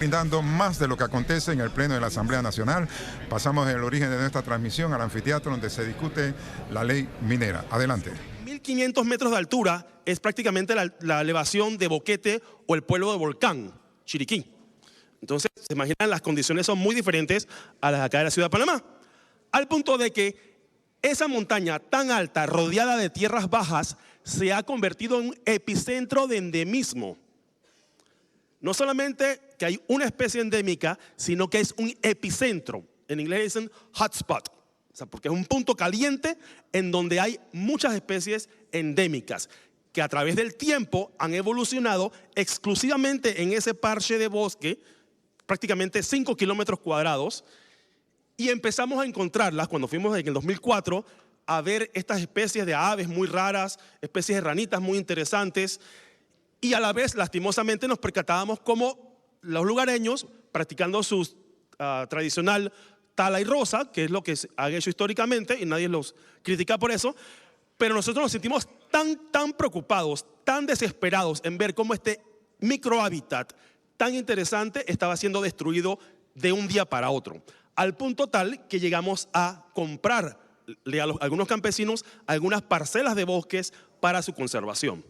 Brindando más de lo que acontece en el Pleno de la Asamblea Nacional. Pasamos del origen de nuestra transmisión al anfiteatro donde se discute la ley minera. Adelante. 1.500 metros de altura es prácticamente la elevación de Boquete o el pueblo de Volcán, Chiriquí. Entonces, se imaginan, las condiciones son muy diferentes a las de acá de la ciudad de Panamá. Al punto de que esa montaña tan alta, rodeada de tierras bajas, se ha convertido en un epicentro de endemismo. No solamente que hay una especie endémica, sino que es un epicentro. En inglés dicen hotspot, o sea, porque es un punto caliente en donde hay muchas especies endémicas que a través del tiempo han evolucionado exclusivamente en ese parche de bosque, prácticamente 5 kilómetros cuadrados, y empezamos a encontrarlas cuando fuimos en el 2004 a ver estas especies de aves muy raras, especies de ranitas muy interesantes. Y a la vez, lastimosamente, nos percatábamos como los lugareños, practicando su tradicional tala y roza, que es lo que han hecho históricamente, y nadie los critica por eso, pero nosotros nos sentimos tan preocupados, tan desesperados en ver cómo este microhábitat tan interesante estaba siendo destruido de un día para otro, al punto tal que llegamos a comprarle a algunos campesinos algunas parcelas de bosques para su conservación.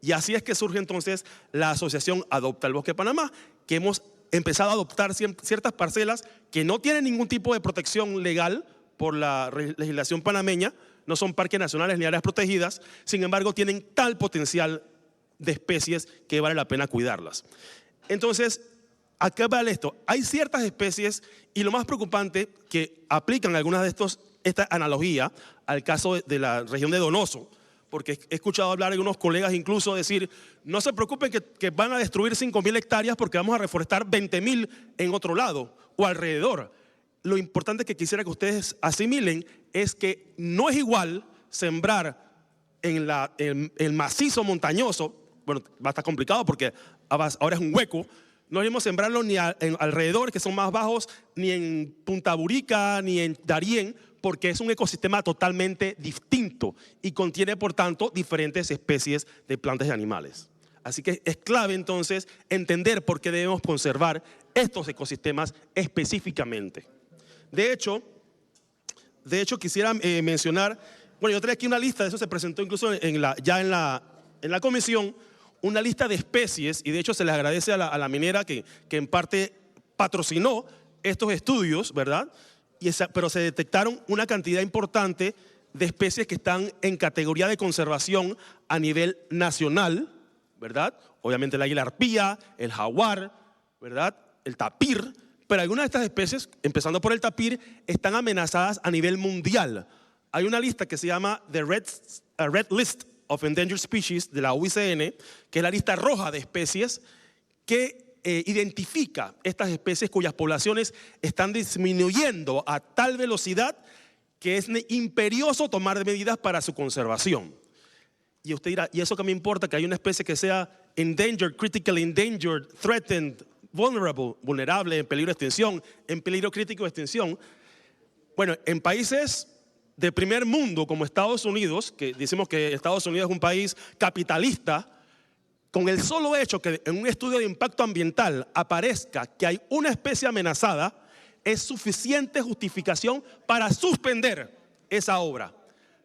Y así es que surge entonces la asociación Adopta el Bosque de Panamá, que hemos empezado a adoptar ciertas parcelas que no tienen ningún tipo de protección legal por la legislación panameña, no son parques nacionales ni áreas protegidas, sin embargo tienen tal potencial de especies que vale la pena cuidarlas. Entonces, ¿a qué vale esto? Hay ciertas especies, y lo más preocupante, que aplican algunas de esta analogía al caso de la región de Donoso, porque he escuchado hablar de algunos colegas incluso decir, no se preocupen que van a destruir 5.000 hectáreas porque vamos a reforestar 20.000 en otro lado o alrededor. Lo importante que quisiera que ustedes asimilen es que no es igual sembrar en el macizo montañoso, bueno, va a estar complicado porque ahora es un hueco, no debemos sembrarlo ni en alrededor, que son más bajos, ni en Punta Burica, ni en Darién, porque es un ecosistema totalmente distinto y contiene, por tanto, diferentes especies de plantas y animales. Así que es clave, entonces, entender por qué debemos conservar estos ecosistemas específicamente. De hecho, quisiera mencionar, bueno, yo traía aquí una lista, de eso se presentó incluso en la comisión, una lista de especies, y de hecho se les agradece a la minera que en parte patrocinó estos estudios, ¿verdad? Pero se detectaron una cantidad importante de especies que están en categoría de conservación a nivel nacional, ¿verdad? Obviamente el águila arpía, el jaguar, ¿verdad? El tapir, pero algunas de estas especies, empezando por el tapir, están amenazadas a nivel mundial. Hay una lista que se llama The Red List of Endangered Species de la UICN, que es la lista roja de especies que identifica estas especies cuyas poblaciones están disminuyendo a tal velocidad que es imperioso tomar medidas para su conservación. Y usted dirá, ¿y eso qué me importa? Que hay una especie que sea endangered, critically endangered, threatened, vulnerable, en peligro de extinción, en peligro crítico de extinción. Bueno, en países de primer mundo como Estados Unidos, que decimos que Estados Unidos es un país capitalista, con el solo hecho que en un estudio de impacto ambiental aparezca que hay una especie amenazada, es suficiente justificación para suspender esa obra.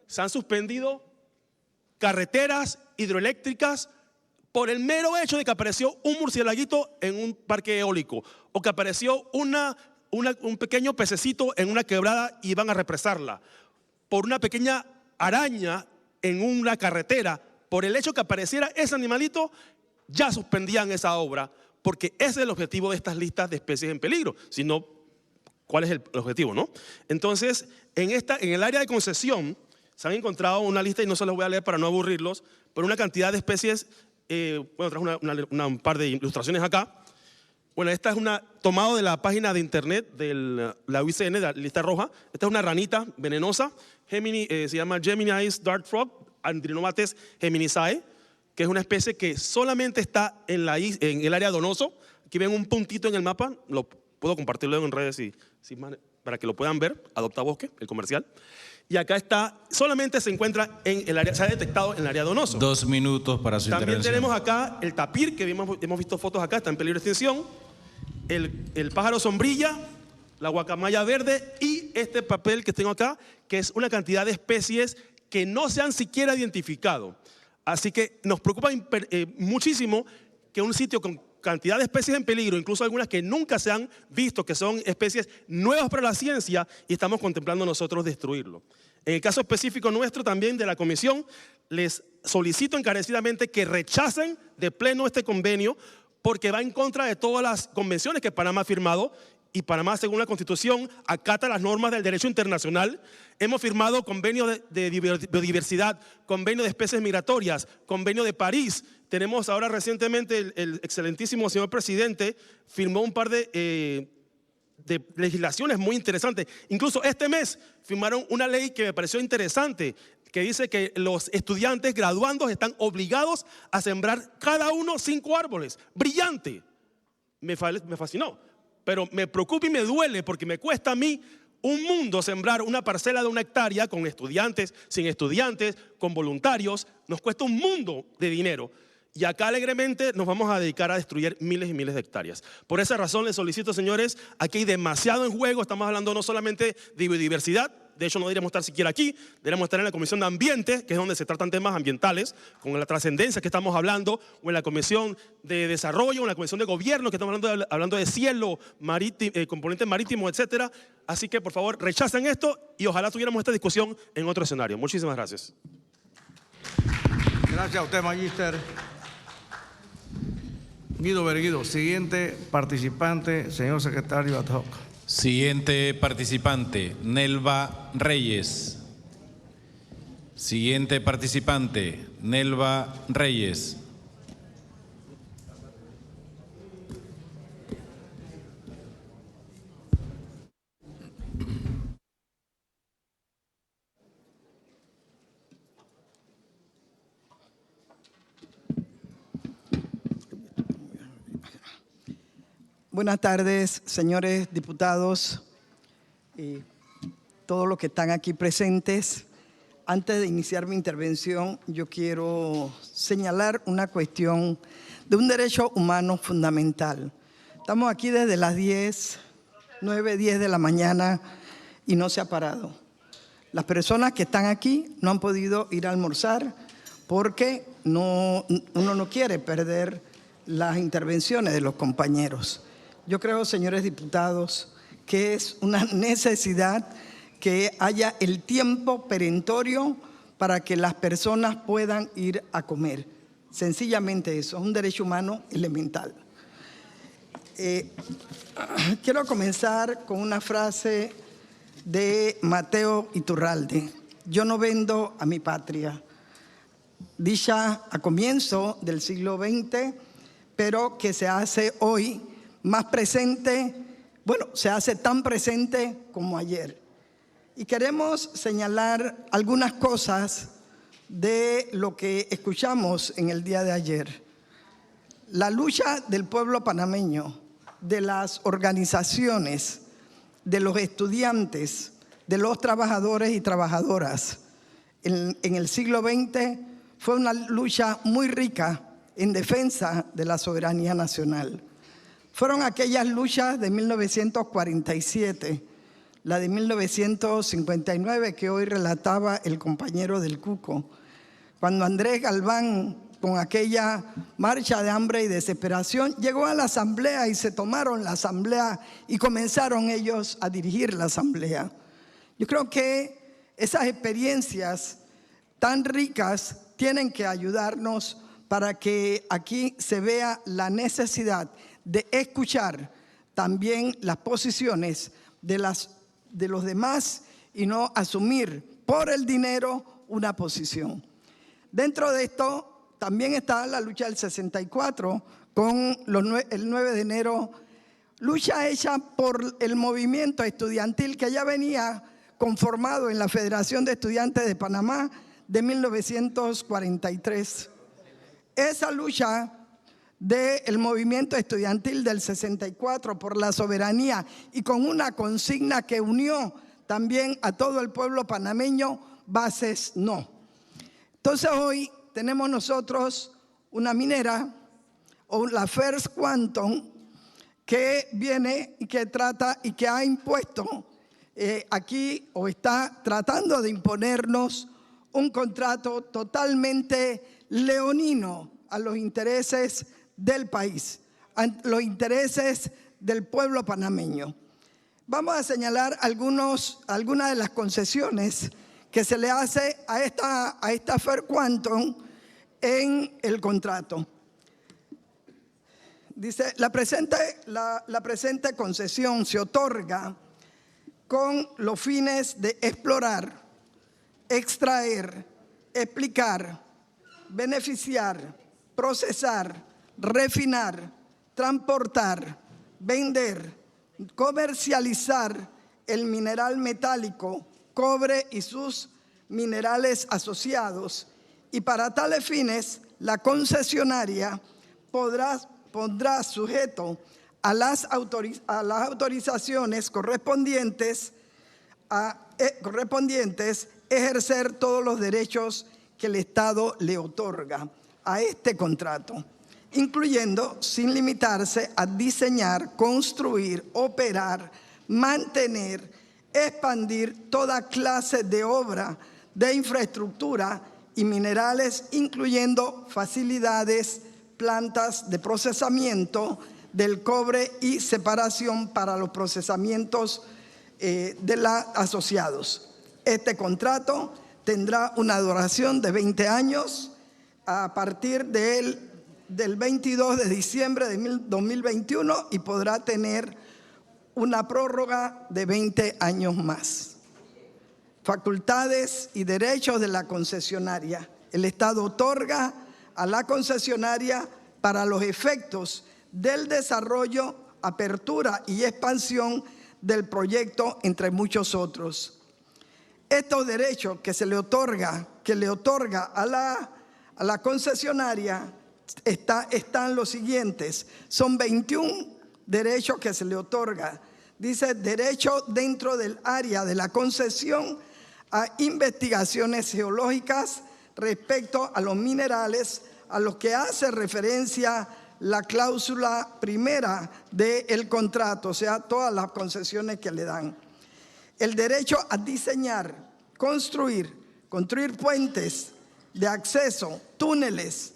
Se han suspendido carreteras hidroeléctricas por el mero hecho de que apareció un murciélaguito en un parque eólico o que apareció un pequeño pececito en una quebrada y van a represarla, por una pequeña araña en una carretera. Por el hecho que apareciera ese animalito, ya suspendían esa obra, porque ese es el objetivo de estas listas de especies en peligro. Si no, ¿cuál es el objetivo, no? Entonces, en el área de concesión, se han encontrado una lista, y no se las voy a leer para no aburrirlos, pero una cantidad de especies, bueno, traje un par de ilustraciones acá. Bueno, esta es tomado de la página de internet de la UICN, de la lista roja. Esta es una ranita venenosa, se llama Gemini's Dart Frog, Andrinomates geminisae, que es una especie que solamente está en el área donoso. Aquí ven un puntito en el mapa, lo puedo compartir luego en redes para que lo puedan ver, Adopta Bosque, el comercial. Y acá está, solamente se encuentra en el área, se ha detectado en el área donoso. 2 minutos para su También intervención. tenemos acá el tapir, que hemos visto fotos acá, está en peligro de extinción. el pájaro sombrilla, la guacamaya verde y este papel que tengo acá, que es una cantidad de especies que no se han siquiera identificado. Así que nos preocupa muchísimo que un sitio con cantidad de especies en peligro, incluso algunas que nunca se han visto, que son especies nuevas para la ciencia, y estamos contemplando nosotros destruirlo. En el caso específico nuestro también de la comisión, les solicito encarecidamente que rechacen de pleno este convenio porque va en contra de todas las convenciones que Panamá ha firmado, y Panamá, según la Constitución, acata las normas del derecho internacional. Hemos firmado convenio de biodiversidad, convenio de especies migratorias, convenio de París. Tenemos ahora recientemente el excelentísimo señor presidente firmó un par de legislaciones muy interesantes. Incluso este mes firmaron una ley que me pareció interesante, que dice que los estudiantes graduandos están obligados a sembrar cada uno 5 árboles. Brillante. Me fascinó. Pero me preocupa y me duele porque me cuesta a mí un mundo sembrar una parcela de 1 hectárea con estudiantes, sin estudiantes, con voluntarios. Nos cuesta un mundo de dinero. Y acá alegremente nos vamos a dedicar a destruir miles y miles de hectáreas. Por esa razón les solicito, señores, aquí hay demasiado en juego. Estamos hablando no solamente de biodiversidad. De hecho, no deberíamos estar siquiera aquí, deberíamos estar en la Comisión de Ambiente, que es donde se tratan temas ambientales, con la trascendencia que estamos hablando, o en la Comisión de Desarrollo, o en la Comisión de Gobierno, que estamos hablando de cielo, componente marítimo, etc. Así que, por favor, rechacen esto y ojalá tuviéramos esta discusión en otro escenario. Muchísimas gracias. Gracias a usted, Magíster. Guido Berguido, siguiente participante, señor secretario ad hoc. Siguiente participante, Nelva Reyes. Siguiente participante, Nelva Reyes. Buenas tardes, señores diputados y todos los que están aquí presentes. Antes de iniciar mi intervención, yo quiero señalar una cuestión de un derecho humano fundamental. Estamos aquí desde las 9, 10 de la mañana y no se ha parado. Las personas que están aquí no han podido ir a almorzar porque uno no quiere perder las intervenciones de los compañeros. Yo creo, señores diputados, que es una necesidad que haya el tiempo perentorio para que las personas puedan ir a comer. Sencillamente eso, es un derecho humano elemental. Quiero comenzar con una frase de Mateo Iturralde. Yo no vendo a mi patria. Dicha a comienzo del siglo XX, pero que se hace hoy más presente, bueno, se hace tan presente como ayer. Y queremos señalar algunas cosas de lo que escuchamos en el día de ayer. La lucha del pueblo panameño, de las organizaciones, de los estudiantes, de los trabajadores y trabajadoras en el siglo XX fue una lucha muy rica en defensa de la soberanía nacional. Fueron aquellas luchas de 1947, la de 1959 que hoy relataba el compañero del Cuco, cuando Andrés Galván, con aquella marcha de hambre y desesperación, llegó a la asamblea y se tomaron la asamblea y comenzaron ellos a dirigir la asamblea. Yo creo que esas experiencias tan ricas tienen que ayudarnos para que aquí se vea la necesidad de escuchar también las posiciones de los demás y no asumir por el dinero una posición. Dentro de esto también está la lucha del 64 con el 9 de enero, lucha hecha por el movimiento estudiantil que ya venía conformado en la Federación de Estudiantes de Panamá de 1943. Esa lucha del movimiento estudiantil del 64 por la soberanía y con una consigna que unió también a todo el pueblo panameño, bases no. Entonces hoy tenemos nosotros una minera o la First Quantum que viene y que trata y que ha impuesto aquí o está tratando de imponernos un contrato totalmente leonino a los intereses del país, a los intereses del pueblo panameño. Vamos a señalar algunas de las concesiones que se le hace a esta Fair Quantum en el contrato. Dice, la presente concesión se otorga con los fines de explorar, extraer, explicar, beneficiar, procesar, refinar, transportar, vender, comercializar el mineral metálico, cobre y sus minerales asociados, y para tales fines la concesionaria pondrá sujeto a las autorizaciones correspondientes ejercer todos los derechos que el Estado le otorga a este contrato, incluyendo, sin limitarse, a diseñar, construir, operar, mantener, expandir toda clase de obra de infraestructura y minerales, incluyendo facilidades, plantas de procesamiento del cobre y separación para los procesamientos asociados. Este contrato tendrá una duración de 20 años a partir del 22 de diciembre de 2021 y podrá tener una prórroga de 20 años más. Facultades y derechos de la concesionaria. El Estado otorga a la concesionaria para los efectos del desarrollo, apertura y expansión del proyecto, entre muchos otros. Estos derechos que le otorga a la concesionaria están los siguientes. Son 21 derechos que se le otorga. Dice, derecho dentro del área de la concesión a investigaciones geológicas respecto a los minerales a los que hace referencia la cláusula primera del contrato, o sea, todas las concesiones que le dan. El derecho a diseñar, construir puentes de acceso, túneles,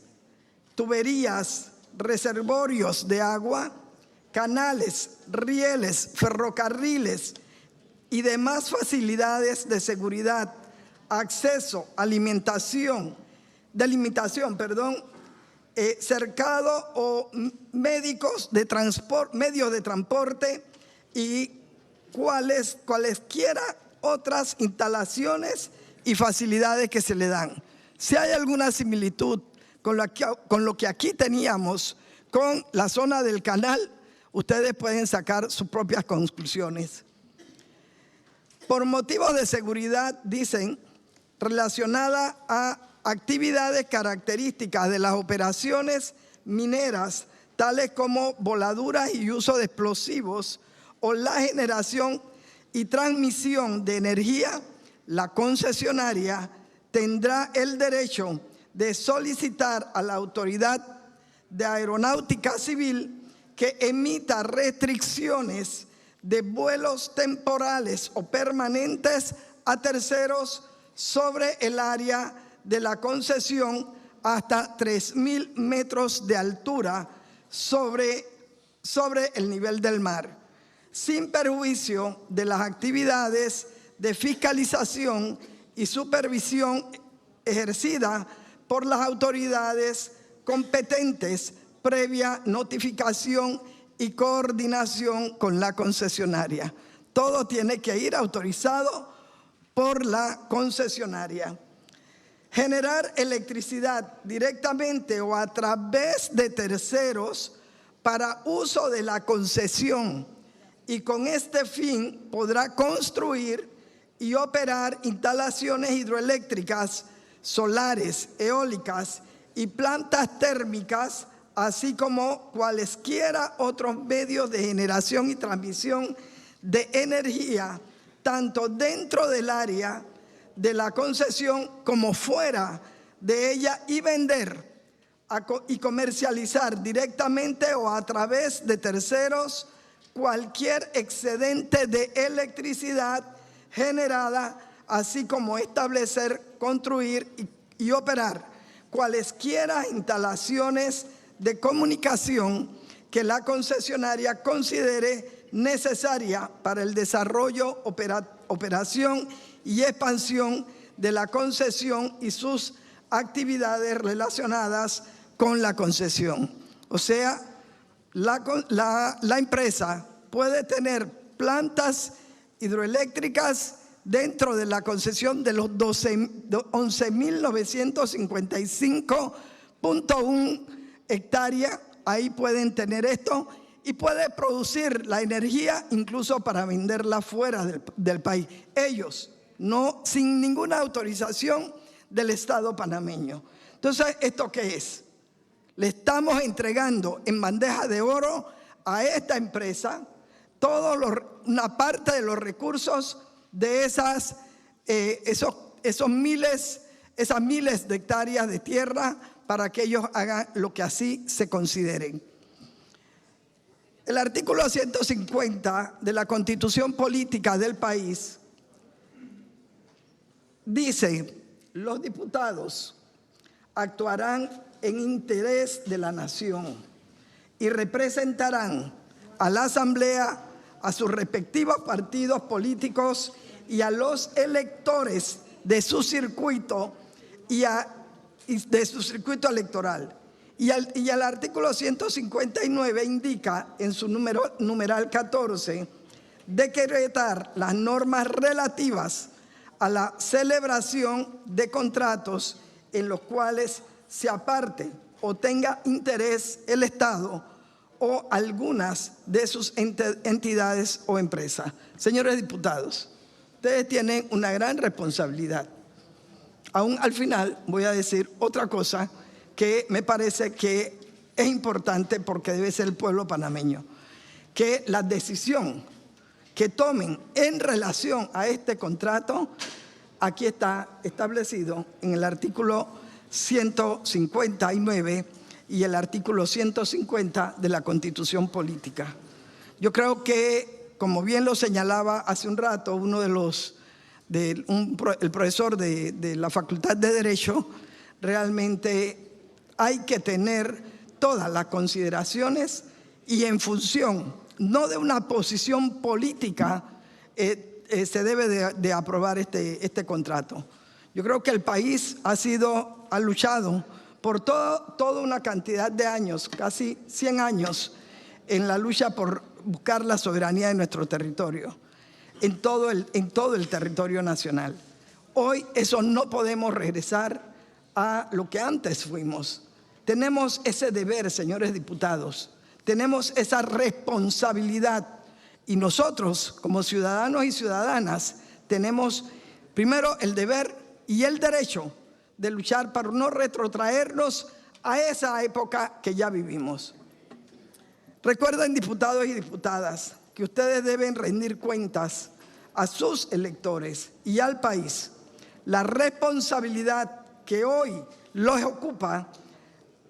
tuberías, reservorios de agua, canales, rieles, ferrocarriles y demás facilidades de seguridad, acceso, delimitación, cercado o medios de transporte y cualesquiera otras instalaciones y facilidades que se le dan. Si hay alguna similitud con lo que aquí teníamos con la zona del canal, ustedes pueden sacar sus propias conclusiones. Por motivos de seguridad, dicen, relacionada a actividades características de las operaciones mineras, tales como voladuras y uso de explosivos o la generación y transmisión de energía, la concesionaria tendrá el derecho de solicitar a la Autoridad de Aeronáutica Civil que emita restricciones de vuelos temporales o permanentes a terceros sobre el área de la concesión hasta 3.000 metros de altura sobre el nivel del mar, sin perjuicio de las actividades de fiscalización y supervisión ejercida por las autoridades competentes previa notificación y coordinación con la concesionaria. Todo tiene que ir autorizado por la concesionaria. Generar electricidad directamente o a través de terceros para uso de la concesión, y con este fin podrá construir y operar instalaciones hidroeléctricas, solares, eólicas y plantas térmicas, así como cualesquiera otros medios de generación y transmisión de energía, tanto dentro del área de la concesión como fuera de ella, y vender y comercializar directamente o a través de terceros cualquier excedente de electricidad generada, así como establecer, construir y operar cualesquiera instalaciones de comunicación que la concesionaria considere necesaria para el desarrollo, operación y expansión de la concesión y sus actividades relacionadas con la concesión. O sea, la empresa puede tener plantas hidroeléctricas dentro de la concesión de los 11.955.1 hectáreas. Ahí pueden tener esto y puede producir la energía incluso para venderla fuera del país. Ellos, no, sin ninguna autorización del Estado panameño. Entonces, ¿esto qué es? Le estamos entregando en bandeja de oro a esta empresa una parte de los recursos de esas miles de hectáreas de tierra para que ellos hagan lo que así se consideren. El artículo 150 de la Constitución Política del país dice: los diputados actuarán en interés de la nación y representarán a la Asamblea, a sus respectivos partidos políticos y a los electores de su circuito de su circuito electoral. Y el artículo 159 indica en su numeral 14 decretar las normas relativas a la celebración de contratos en los cuales se aparte o tenga interés el Estado o algunas de sus entidades o empresas. Señores diputados, ustedes tienen una gran responsabilidad. Aún al final voy a decir otra cosa que me parece que es importante porque debe ser el pueblo panameño, que la decisión que tomen en relación a este contrato, aquí está establecido en el artículo 159 y el artículo 150 de la Constitución Política. Yo creo que, como bien lo señalaba hace un rato uno de el profesor de la Facultad de Derecho, realmente hay que tener todas las consideraciones y en función, no de una posición política, se debe de aprobar este contrato. Yo creo que el país ha luchado por toda una cantidad de años, casi 100 años, en la lucha por buscar la soberanía de nuestro territorio, en todo el territorio nacional. Hoy eso no podemos regresar a lo que antes fuimos. Tenemos ese deber, señores diputados, tenemos esa responsabilidad y nosotros como ciudadanos y ciudadanas tenemos primero el deber y el derecho de luchar para no retrotraernos a esa época que ya vivimos. Recuerden, diputados y diputadas, que ustedes deben rendir cuentas a sus electores y al país. La responsabilidad que hoy los ocupa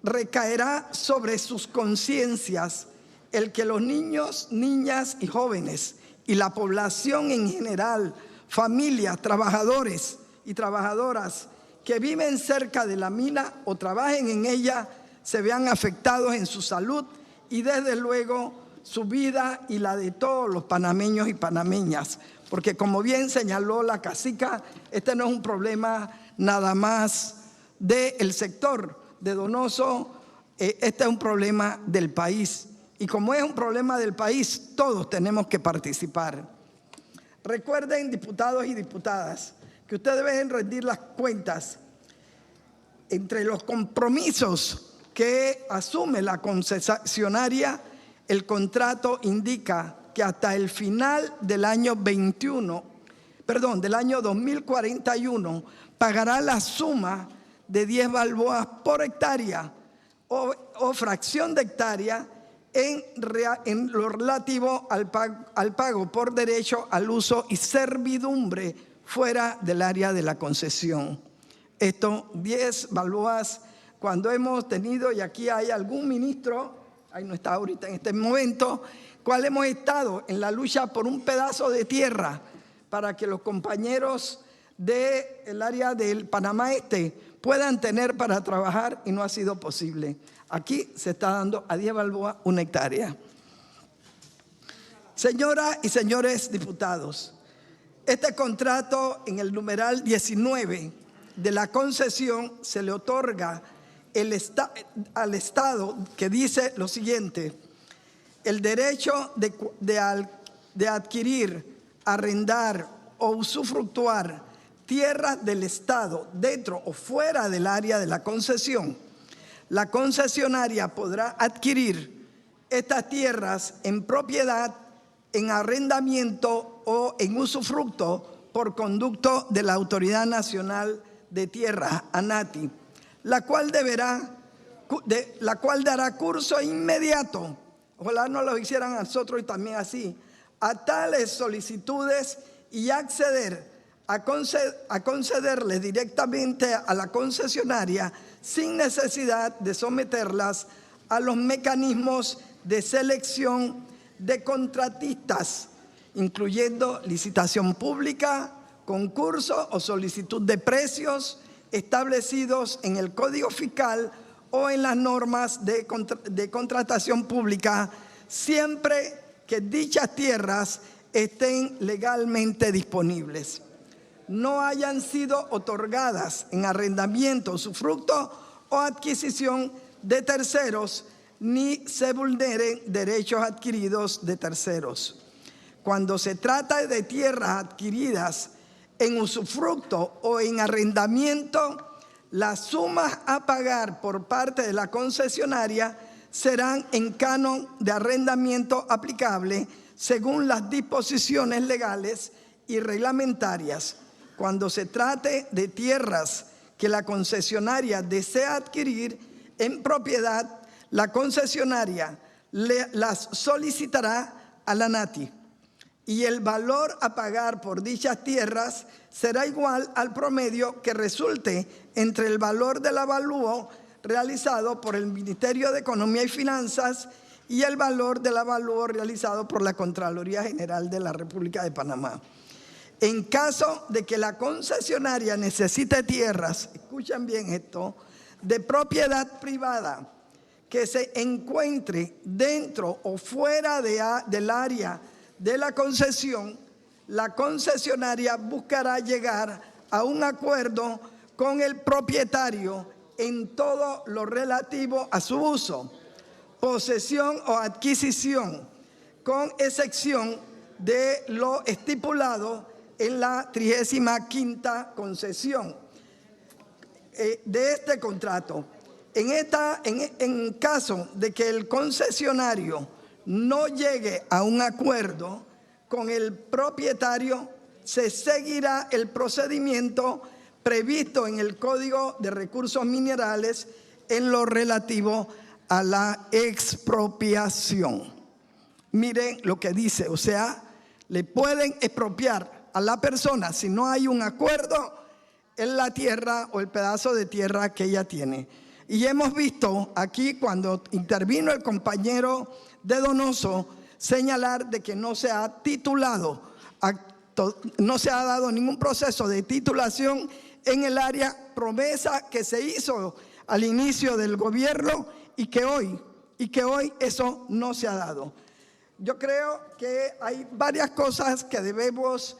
recaerá sobre sus conciencias el que los niños, niñas y jóvenes y la población en general, familias, trabajadores y trabajadoras que viven cerca de la mina o trabajen en ella se vean afectados en su salud y desde luego su vida y la de todos los panameños y panameñas. Porque como bien señaló la cacica, este no es un problema nada más del sector de Donoso, este es un problema del país. Y como es un problema del país, todos tenemos que participar. Recuerden, diputados y diputadas, que ustedes deben rendir las cuentas entre los compromisos que asume la concesionaria. El contrato indica que hasta el final del año 2041 pagará la suma de 10 balboas por hectárea o fracción de hectárea en lo relativo al pago por derecho al uso y servidumbre fuera del área de la concesión. Esto, 10 balboas cuando hemos tenido, y aquí hay algún ministro, ahí no está ahorita en este momento, cuál hemos estado en la lucha por un pedazo de tierra para que los compañeros del área del Panamá Este puedan tener para trabajar, y no ha sido posible. Aquí se está dando a 10 balboas una hectárea. Señoras y señores diputados, este contrato en el numeral 19 de la concesión se le otorga al Estado, que dice lo siguiente: el derecho de adquirir, arrendar o usufructuar tierras del Estado dentro o fuera del área de la concesión. La concesionaria podrá adquirir estas tierras en propiedad, en arrendamiento o en usufructo por conducto de la Autoridad Nacional de Tierras, ANATI, la cual dará curso inmediato, ojalá no lo hicieran a nosotros y también así, a tales solicitudes y acceder a concederles directamente a la concesionaria sin necesidad de someterlas a los mecanismos de selección de contratistas, incluyendo licitación pública, concurso o solicitud de precios establecidos en el Código Fiscal o en las normas de contratación pública, siempre que dichas tierras estén legalmente disponibles, no hayan sido otorgadas en arrendamiento, usufructo o adquisición de terceros, ni se vulneren derechos adquiridos de terceros. Cuando se trata de tierras adquiridas en usufructo o en arrendamiento, las sumas a pagar por parte de la concesionaria serán en canon de arrendamiento aplicable según las disposiciones legales y reglamentarias. Cuando se trate de tierras que la concesionaria desea adquirir en propiedad, la concesionaria las solicitará a la ANATI, y el valor a pagar por dichas tierras será igual al promedio que resulte entre el valor del avalúo realizado por el Ministerio de Economía y Finanzas y el valor del avalúo realizado por la Contraloría General de la República de Panamá. En caso de que la concesionaria necesite tierras, escuchen bien esto, de propiedad privada que se encuentre dentro o fuera del área de la concesión, la concesionaria buscará llegar a un acuerdo con el propietario en todo lo relativo a su uso, posesión o adquisición, con excepción de lo estipulado en la 35ª concesión de este contrato. En caso de que el concesionario no llegue a un acuerdo con el propietario, se seguirá el procedimiento previsto en el Código de Recursos Minerales en lo relativo a la expropiación. Miren lo que dice, o sea, le pueden expropiar a la persona si no hay un acuerdo en la tierra o el pedazo de tierra que ella tiene. Y hemos visto aquí, cuando intervino el compañero de Donoso, señalar de que no se ha titulado, no se ha dado ningún proceso de titulación en el área, promesa que se hizo al inicio del gobierno y que hoy eso no se ha dado. Yo creo que hay varias cosas que debemos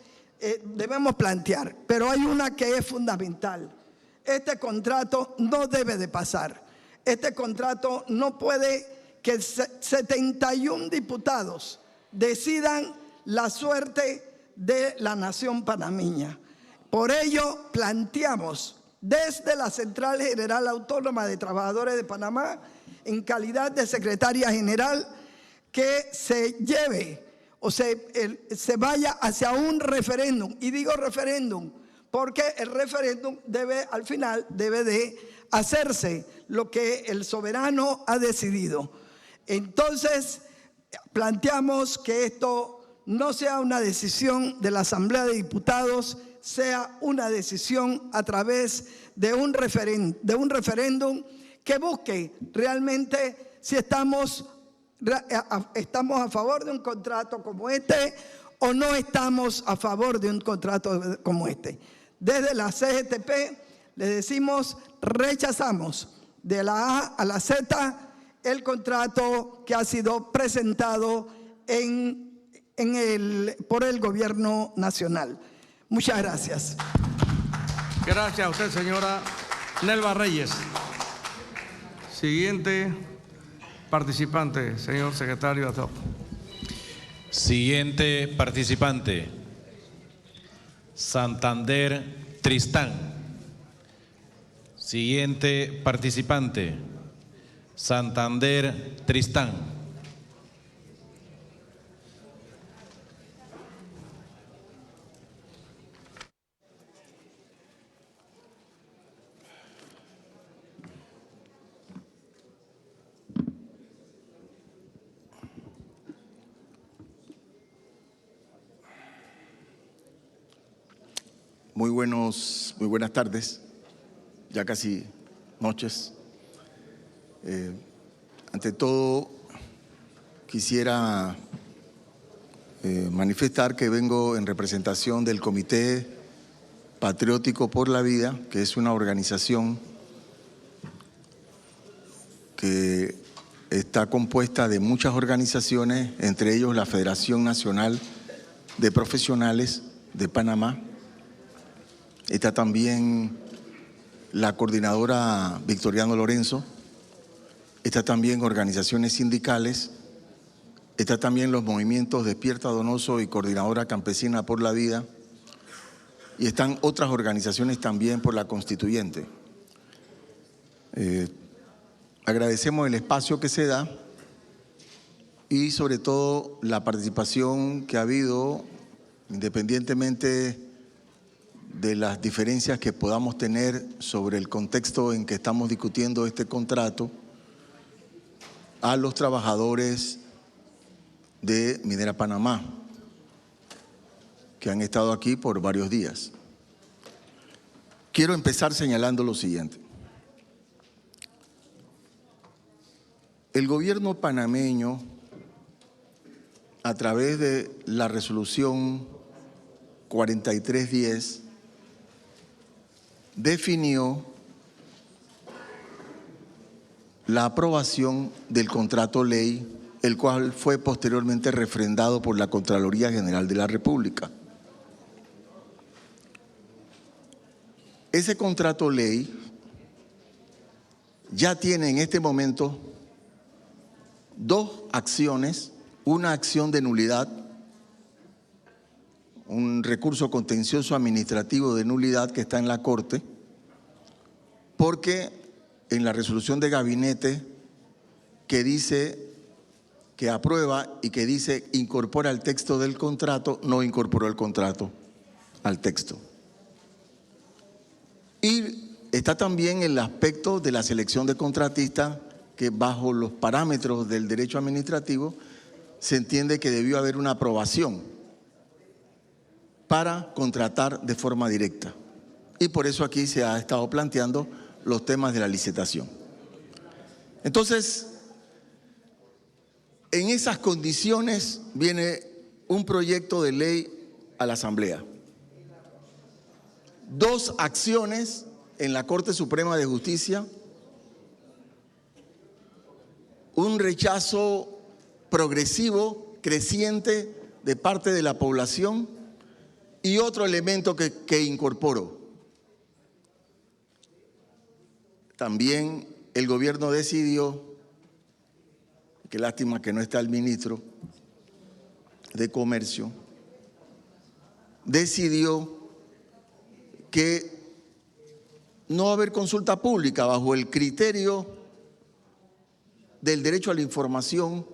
plantear, pero hay una que es fundamental. Este contrato no debe de pasar. Este contrato no puede que 71 diputados decidan la suerte de la nación panameña. Por ello planteamos desde la Central General Autónoma de Trabajadores de Panamá, en calidad de secretaria general, que se lleve o se vaya hacia un referéndum. Y digo referéndum porque el referéndum al final debe de hacerse lo que el soberano ha decidido. Entonces, planteamos que esto no sea una decisión de la Asamblea de Diputados, sea una decisión a través de un referéndum que busque realmente si estamos a favor de un contrato como este o no estamos a favor de un contrato como este. Desde la CGTP le decimos, rechazamos de la A a la Z el contrato que ha sido presentado por el Gobierno Nacional. Muchas gracias. Gracias a usted, señora Nelva Reyes. Siguiente participante, señor secretario ad hoc. Siguiente participante, Santander Tristán. Siguiente participante, Santander Tristán. Muy buenas tardes, ya casi noches. Ante todo, quisiera manifestar que vengo en representación del Comité Patriótico por la Vida, que es una organización que está compuesta de muchas organizaciones, entre ellos la Federación Nacional de Profesionales de Panamá. Está también la coordinadora Victoriano Lorenzo, está también organizaciones sindicales, está también los movimientos Despierta Donoso y Coordinadora Campesina por la Vida, y están otras organizaciones también por la Constituyente. Agradecemos el espacio que se da y sobre todo la participación que ha habido, independientemente de las diferencias que podamos tener sobre el contexto en que estamos discutiendo este contrato, a los trabajadores de Minera Panamá, que han estado aquí por varios días. Quiero empezar señalando lo siguiente. El gobierno panameño, a través de la resolución 4310, definió la aprobación del contrato ley, el cual fue posteriormente refrendado por la Contraloría General de la República. Ese contrato ley ya tiene en este momento dos acciones, una acción de nulidad, un recurso contencioso administrativo de nulidad que está en la Corte, porque en la resolución de gabinete que dice que aprueba y que dice incorpora el texto del contrato, no incorporó el contrato al texto. Y está también el aspecto de la selección de contratistas, que bajo los parámetros del derecho administrativo se entiende que debió haber una aprobación para contratar de forma directa. Y por eso aquí se ha estado planteando los temas de la licitación. Entonces, en esas condiciones viene un proyecto de ley a la Asamblea. Dos acciones en la Corte Suprema de Justicia, un rechazo progresivo, creciente de parte de la población, y otro elemento que incorporó. También el gobierno decidió, qué lástima que no está el ministro de Comercio, decidió que no va a haber consulta pública bajo el criterio del derecho a la información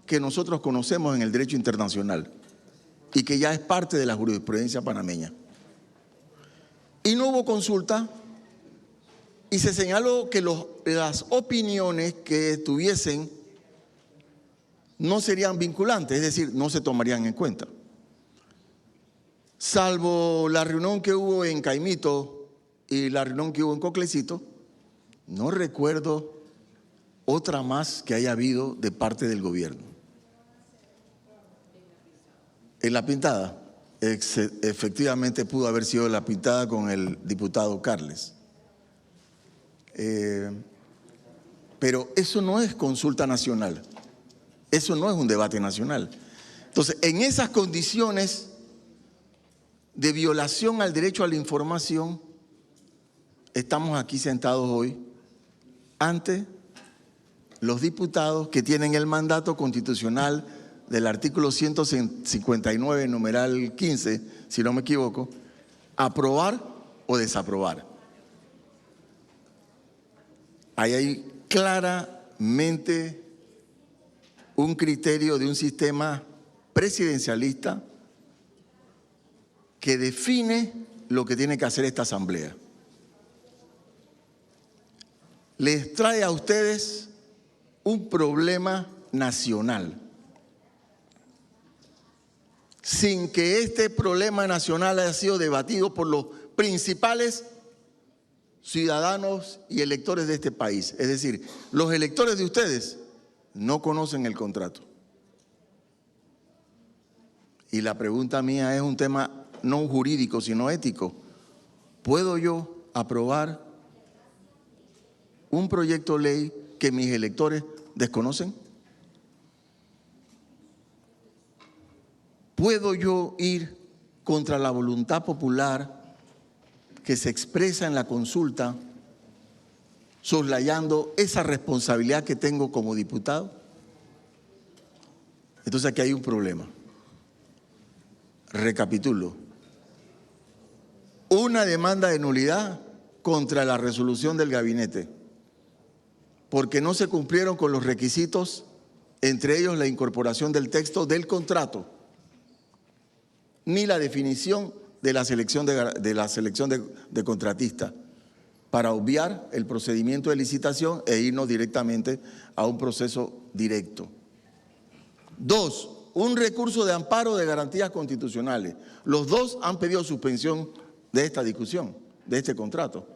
que nosotros conocemos en el derecho internacional y que ya es parte de la jurisprudencia panameña. Y no hubo consulta y se señaló que las opiniones que tuviesen no serían vinculantes, es decir, no se tomarían en cuenta. Salvo la reunión que hubo en Caimito y la reunión que hubo en Coclecito, No recuerdo otra más que haya habido de parte del gobierno. En la pintada, efectivamente pudo haber sido la pintada con el diputado Carles. Pero eso no es consulta nacional, eso no es un debate nacional. Entonces, en esas condiciones de violación al derecho a la información, estamos aquí sentados hoy ante los diputados que tienen el mandato constitucional del artículo 159, numeral 15, si no me equivoco, aprobar o desaprobar. Ahí hay claramente un criterio de un sistema presidencialista que define lo que tiene que hacer esta asamblea. Les trae a ustedes un problema nacional, sin que este problema nacional haya sido debatido por los principales ciudadanos y electores de este país. Es decir, los electores de ustedes no conocen el contrato. Y la pregunta mía es un tema no jurídico, sino ético. ¿Puedo yo aprobar un proyecto de ley que mis electores desconocen? ¿Puedo yo ir contra la voluntad popular que se expresa en la consulta, soslayando esa responsabilidad que tengo como diputado? Entonces aquí hay un problema. Recapitulo. Una demanda de nulidad contra la resolución del gabinete, porque no se cumplieron con los requisitos, entre ellos la incorporación del texto del contrato, ni la definición de la selección de contratista, para obviar el procedimiento de licitación e irnos directamente a un proceso directo. 2, un recurso de amparo de garantías constitucionales. Los dos han pedido suspensión de esta discusión, de este contrato.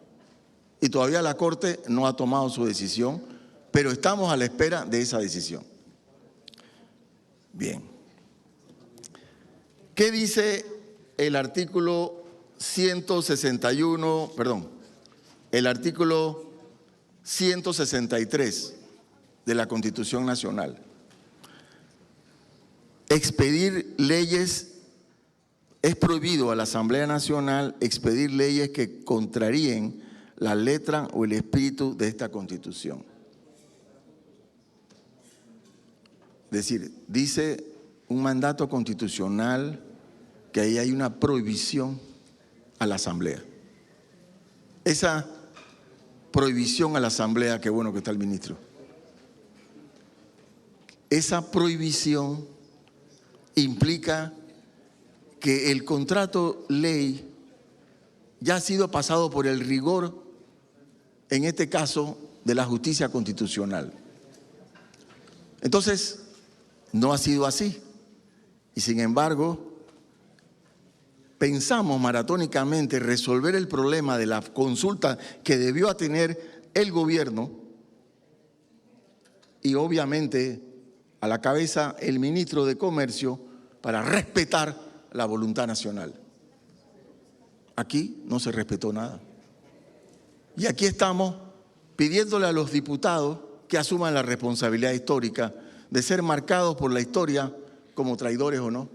Y todavía la Corte no ha tomado su decisión, pero estamos a la espera de esa decisión. Bien. ¿Qué dice el artículo 161, el artículo 163 de la Constitución Nacional? Expedir leyes, es prohibido a la Asamblea Nacional expedir leyes que contraríen la letra o el espíritu de esta Constitución. Es decir, dice un mandato constitucional que ahí hay una prohibición a la Asamblea. Esa prohibición a la Asamblea, qué bueno que está el ministro, esa prohibición implica que el contrato ley ya ha sido pasado por el rigor, en este caso, de la justicia constitucional. Entonces, no ha sido así. Y sin embargo, pensamos maratónicamente resolver el problema de la consulta que debió tener el gobierno y obviamente a la cabeza el ministro de Comercio para respetar la voluntad nacional. Aquí no se respetó nada. Y aquí estamos pidiéndole a los diputados que asuman la responsabilidad histórica de ser marcados por la historia como traidores o no.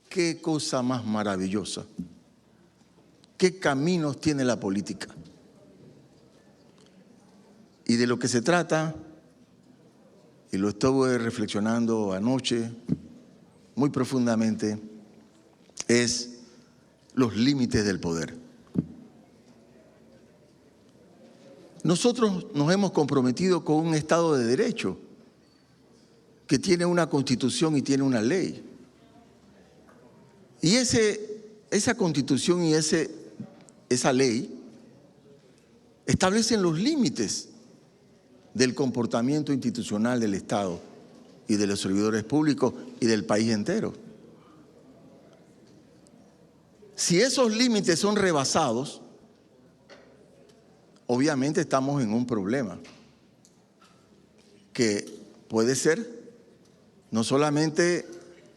Qué cosa más maravillosa. Qué caminos tiene la política. Y de lo que se trata, y lo estuve reflexionando anoche muy profundamente, es los límites del poder. Nosotros nos hemos comprometido con un Estado de Derecho que tiene una Constitución y tiene una ley. Y esa Constitución y esa ley establecen los límites del comportamiento institucional del Estado y de los servidores públicos y del país entero. Si esos límites son rebasados, obviamente estamos en un problema que puede ser no solamente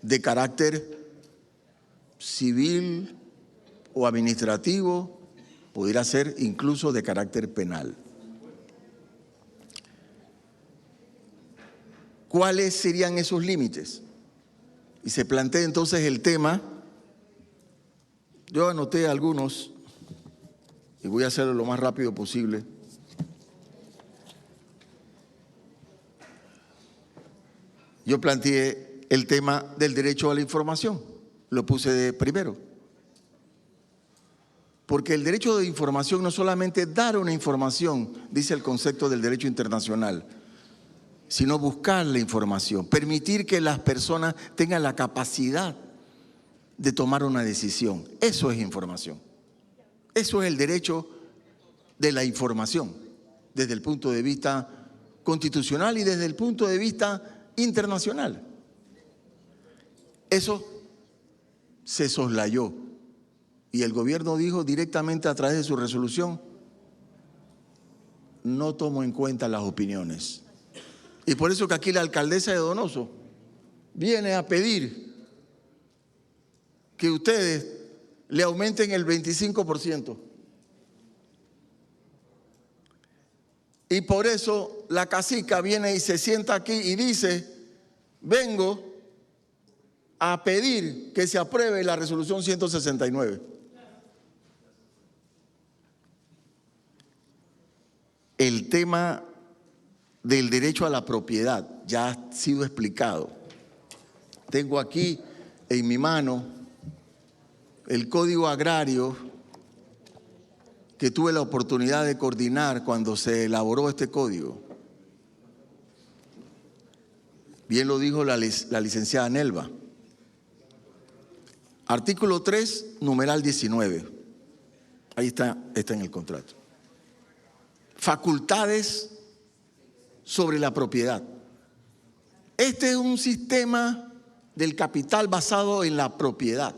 de carácter civil o administrativo, pudiera ser incluso de carácter penal. ¿Cuáles serían esos límites? Y se plantea entonces el tema. Yo anoté algunos y voy a hacerlo lo más rápido posible. Yo planteé el tema del derecho a la información, lo puse de primero. Porque el derecho de información no solamente dar una información, dice el concepto del derecho internacional, sino buscar la información, permitir que las personas tengan la capacidad de tomar una decisión. Eso es información. Eso es el derecho de la información, desde el punto de vista constitucional y desde el punto de vista internacional. Eso se soslayó y el gobierno dijo directamente a través de su resolución: no tomo en cuenta las opiniones. Y por eso que aquí la alcaldesa de Donoso viene a pedir que ustedes le aumenten el 25%. Y por eso la cacica viene y se sienta aquí y dice: vengo a pedir que se apruebe la resolución 169. El tema del derecho a la propiedad ya ha sido explicado. Tengo aquí en mi mano el Código Agrario que tuve la oportunidad de coordinar cuando se elaboró este código. Bien lo dijo la licenciada Nelva. Artículo 3, numeral 19. Ahí está en el contrato. Facultades sobre la propiedad. Este es un sistema del capital basado en la propiedad.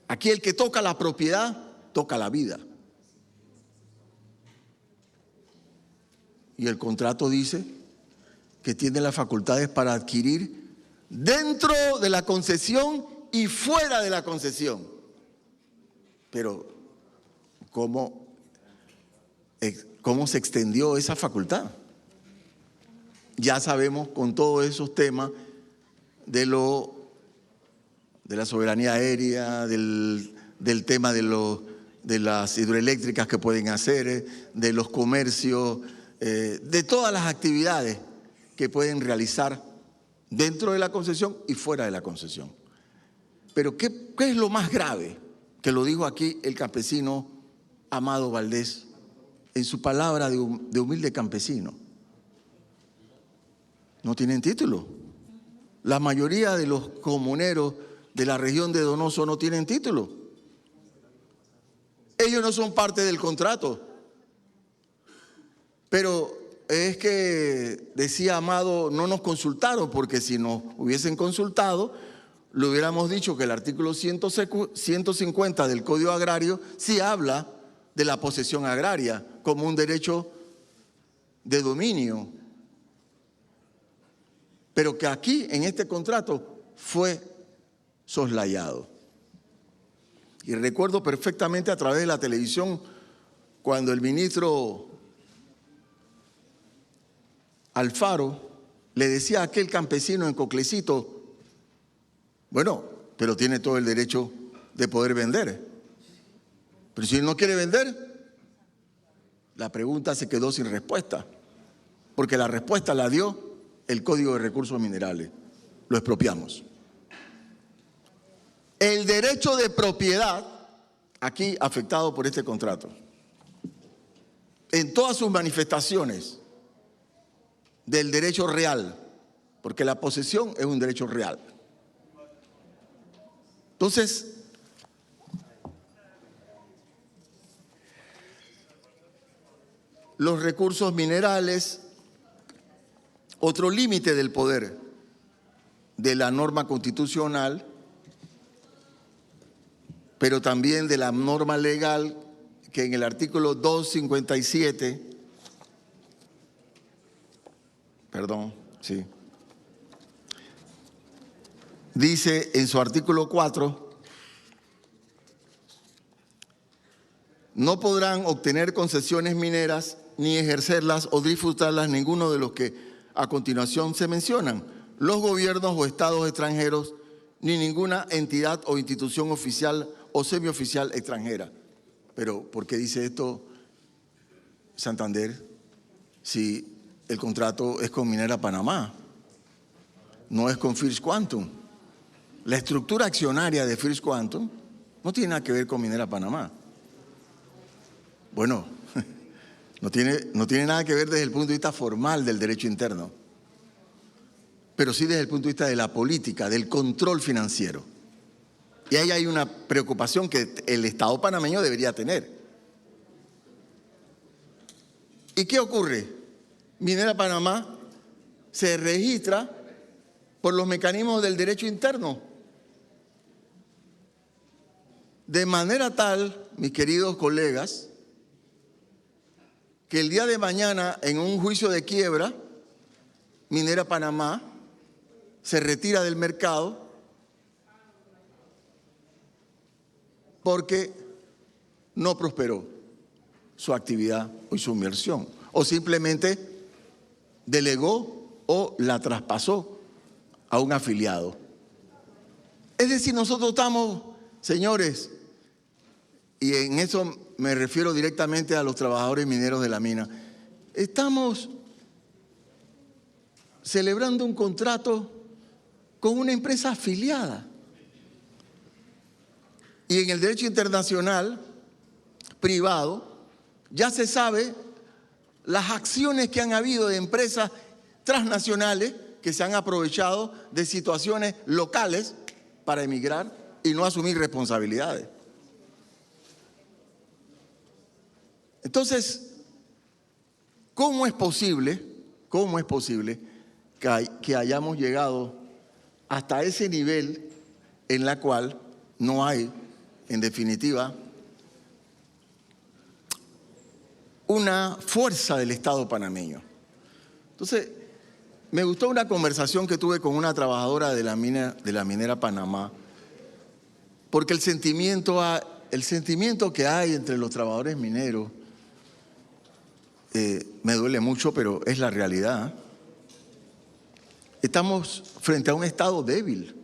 Aquí el que toca la propiedad, toca la vida. Y el contrato dice que tiene las facultades para adquirir dentro de la concesión y fuera de la concesión. Pero, ¿cómo se extendió esa facultad? Ya sabemos con todos esos temas de la soberanía aérea, del tema de las hidroeléctricas que pueden hacer, de los comercios, de todas las actividades que pueden realizar dentro de la concesión y fuera de la concesión. Pero ¿qué es lo más grave? Que lo dijo aquí el campesino Amado Valdés en su palabra de humilde campesino. No tienen título. La mayoría de los comuneros de la región de Donoso no tienen título. Ellos no son parte del contrato. Pero es que, decía Amado, no nos consultaron, porque si nos hubiesen consultado, le hubiéramos dicho que el artículo 150 del Código Agrario sí habla de la posesión agraria como un derecho de dominio. Pero que aquí, en este contrato, fue soslayado. Y recuerdo perfectamente a través de la televisión cuando el ministro Alfaro le decía a aquel campesino en Coclecito: bueno, pero tiene todo el derecho de poder vender. Pero si él no quiere vender, la pregunta se quedó sin respuesta, porque la respuesta la dio el Código de Recursos Minerales. Lo expropiamos. El derecho de propiedad, aquí afectado por este contrato, en todas sus manifestaciones del derecho real, porque la posesión es un derecho real. Entonces, los recursos minerales, otro límite del poder de la norma constitucional, pero también de la norma legal que en el artículo 257, dice en su artículo 4, no podrán obtener concesiones mineras ni ejercerlas o disfrutarlas ninguno de los que a continuación se mencionan, los gobiernos o estados extranjeros, ni ninguna entidad o institución oficial o semioficial extranjera. Pero, ¿por qué dice esto Santander si el contrato es con Minera Panamá? No es con First Quantum. La estructura accionaria de First Quantum no tiene nada que ver con Minera Panamá. Bueno, no tiene nada que ver desde el punto de vista formal del derecho interno, pero sí desde el punto de vista de la política, del control financiero. Y ahí hay una preocupación que el Estado panameño debería tener. ¿Y qué ocurre? Minera Panamá se registra por los mecanismos del derecho interno. De manera tal, mis queridos colegas, que el día de mañana, en un juicio de quiebra, Minera Panamá se retira del mercado porque no prosperó su actividad y su inversión, o simplemente delegó o la traspasó a un afiliado. Es decir, nosotros estamos, señores, y en eso me refiero directamente a los trabajadores mineros de la mina, estamos celebrando un contrato con una empresa afiliada. Y en el derecho internacional privado ya se sabe las acciones que han habido de empresas transnacionales que se han aprovechado de situaciones locales para emigrar y no asumir responsabilidades. Entonces, ¿cómo es posible que hayamos llegado hasta ese nivel en la cual no hay, en definitiva, una fuerza del Estado panameño? Entonces, me gustó una conversación que tuve con una trabajadora de la minera Panamá, porque el sentimiento que hay entre los trabajadores mineros me duele mucho, pero es la realidad. Estamos frente a un Estado débil,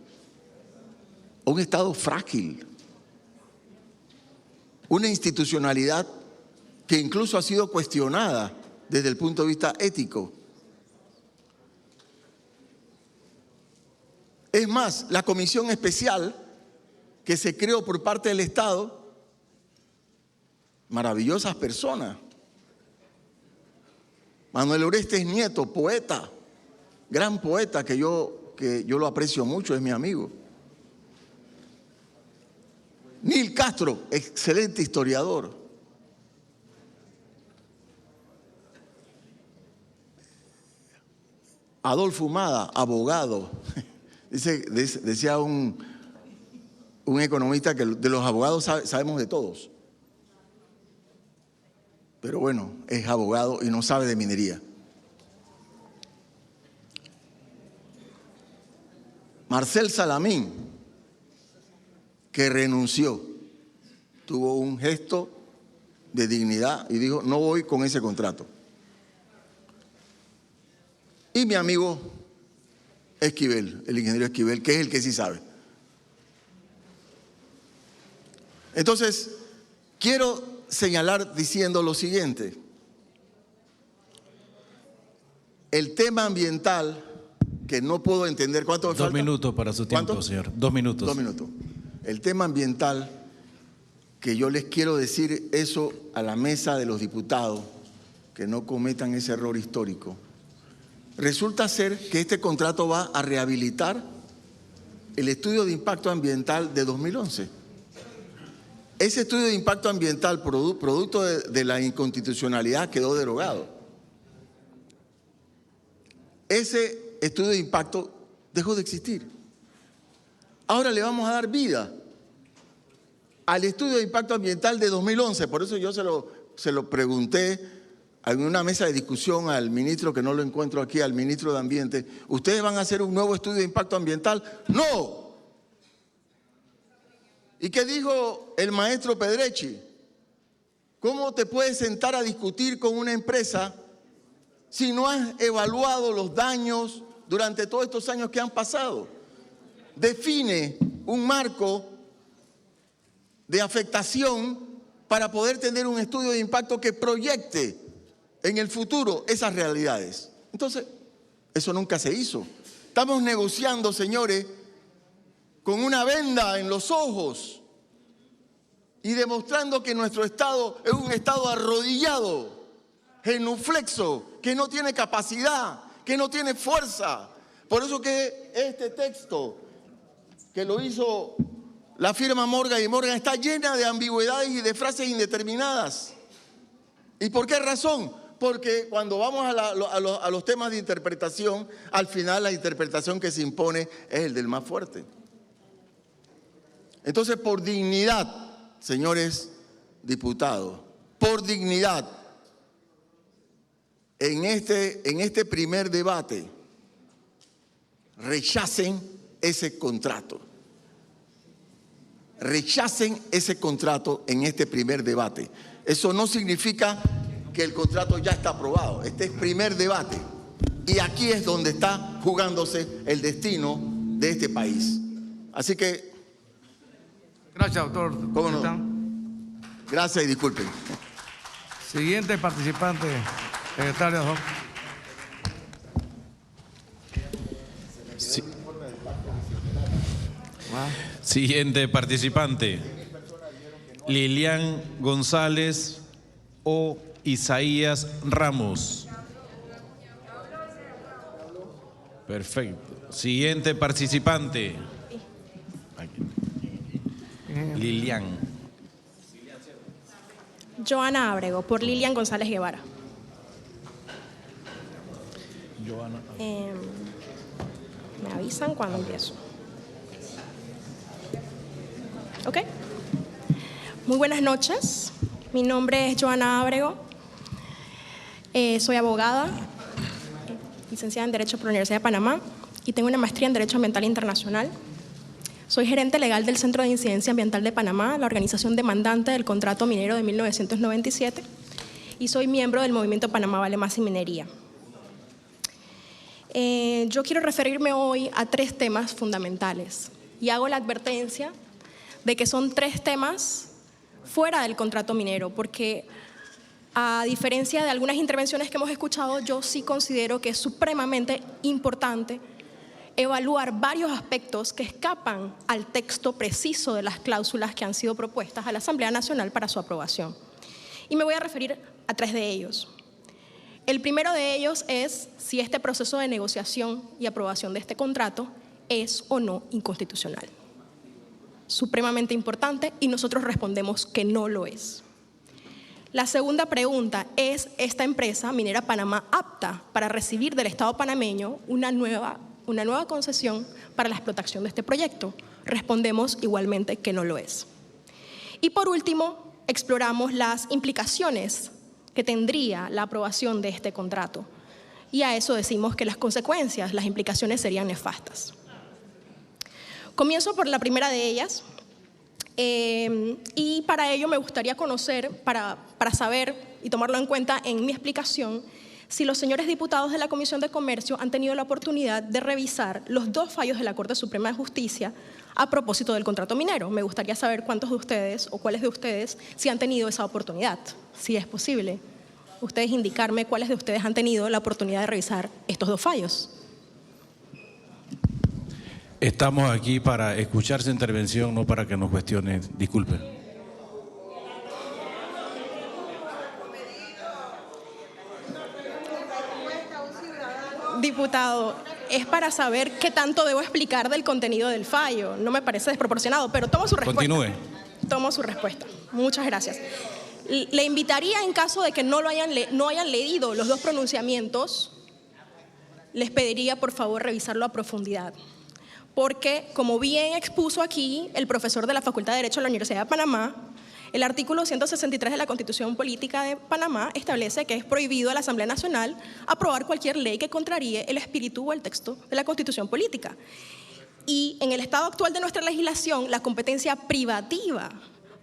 a un Estado frágil, una institucionalidad que incluso ha sido cuestionada desde el punto de vista ético. Es más, la comisión especial que se creó por parte del Estado, maravillosas personas. Manuel Orestes Nieto, poeta, gran poeta que yo lo aprecio mucho, es mi amigo. Nil Castro, excelente historiador. Adolfo Humada, abogado. Decía un economista que de los abogados sabemos de todos. Pero bueno, es abogado y no sabe de minería. Marcel Salamín, que renunció, tuvo un gesto de dignidad y dijo, no voy con ese contrato. Y mi amigo Esquivel, el ingeniero Esquivel, que es el que sí sabe. Entonces, quiero señalar diciendo lo siguiente. El tema ambiental, que no puedo entender, ¿cuánto me falta? 2 minutos para su tiempo, ¿Cuánto? señor. 2 minutos. 2 minutos. El tema ambiental, que yo les quiero decir eso a la mesa de los diputados, que no cometan ese error histórico. Resulta ser que este contrato va a rehabilitar el estudio de impacto ambiental de 2011. Ese estudio de impacto ambiental, producto de la inconstitucionalidad, quedó derogado. Ese estudio de impacto dejó de existir. Ahora le vamos a dar vida al estudio de impacto ambiental de 2011. Por eso yo se lo pregunté en una mesa de discusión al ministro, que no lo encuentro aquí, al ministro de Ambiente. ¿Ustedes van a hacer un nuevo estudio de impacto ambiental? ¡No! ¿Y qué dijo el maestro Pedrechi? ¿Cómo te puedes sentar a discutir con una empresa si no has evaluado los daños durante todos estos años que han pasado? Define un marco de afectación para poder tener un estudio de impacto que proyecte en el futuro esas realidades. Entonces, eso nunca se hizo. Estamos negociando, señores, con una venda en los ojos y demostrando que nuestro Estado es un Estado arrodillado, genuflexo, que no tiene capacidad, que no tiene fuerza. Por eso que este texto, que lo hizo la firma Morgan y Morgan, está llena de ambigüedades y de frases indeterminadas. ¿Y por qué razón? Porque cuando vamos a los temas de interpretación, al final la interpretación que se impone es el del más fuerte. Entonces, por dignidad, señores diputados, por dignidad, en este primer debate, rechacen ese contrato. Rechacen ese contrato en este primer debate. Eso no significa que el contrato ya está aprobado. Este es primer debate. Y aquí es donde está jugándose el destino de este país. Así que... Gracias, doctor. ¿Cómo no? Gracias y disculpen. Siguiente participante, secretario ad hoc. Sí. Siguiente participante, Lilian González o Isaías Ramos. Perfecto. Siguiente participante, Lilian. Joana Ábrego, por Lilian González Guevara. Me avisan cuando empiezo. ¿Ok? Muy buenas noches. Mi nombre es Joana Ábrego. Soy abogada, licenciada en Derecho por la Universidad de Panamá y tengo una maestría en Derecho Ambiental Internacional. Soy gerente legal del Centro de Incidencia Ambiental de Panamá, la organización demandante del contrato minero de 1997, y soy miembro del movimiento Panamá Vale Más y Minería. Yo quiero referirme hoy a 3 temas fundamentales y hago la advertencia de que son 3 temas fuera del contrato minero, porque a diferencia de algunas intervenciones que hemos escuchado, yo sí considero que es supremamente importante evaluar varios aspectos que escapan al texto preciso de las cláusulas que han sido propuestas a la Asamblea Nacional para su aprobación. Y me voy a referir a 3 de ellos. El primero de ellos es si este proceso de negociación y aprobación de este contrato es o no inconstitucional. Supremamente importante, y nosotros respondemos que no lo es. La segunda pregunta es: ¿esta empresa Minera Panamá apta para recibir del Estado panameño una nueva concesión para la explotación de este proyecto? Respondemos igualmente que no lo es. Y por último, exploramos las implicaciones que tendría la aprobación de este contrato. Y a eso decimos que las consecuencias, las implicaciones serían nefastas. Comienzo por la primera de ellas. Y para ello me gustaría conocer, para saber y tomarlo en cuenta en mi explicación, si los señores diputados de la Comisión de Comercio han tenido la oportunidad de revisar los 2 fallos de la Corte Suprema de Justicia a propósito del contrato minero. Me gustaría saber cuántos de ustedes o cuáles de ustedes sí han tenido esa oportunidad, si es posible. Ustedes indicarme cuáles de ustedes han tenido la oportunidad de revisar estos 2 fallos. Estamos aquí para escuchar su intervención, no para que nos cuestione. Disculpe. Diputado, es para saber qué tanto debo explicar del contenido del fallo. No me parece desproporcionado, pero tomo su respuesta. Continúe. Tomo su respuesta. Muchas gracias. Le invitaría, en caso de que no hayan leído los 2 pronunciamientos, les pediría por favor revisarlo a profundidad. porque, como bien expuso aquí el profesor de la Facultad de Derecho de la Universidad de Panamá, el artículo 163 de la Constitución Política de Panamá establece que es prohibido a la Asamblea Nacional aprobar cualquier ley que contraríe el espíritu o el texto de la Constitución Política. Y en el estado actual de nuestra legislación, la competencia privativa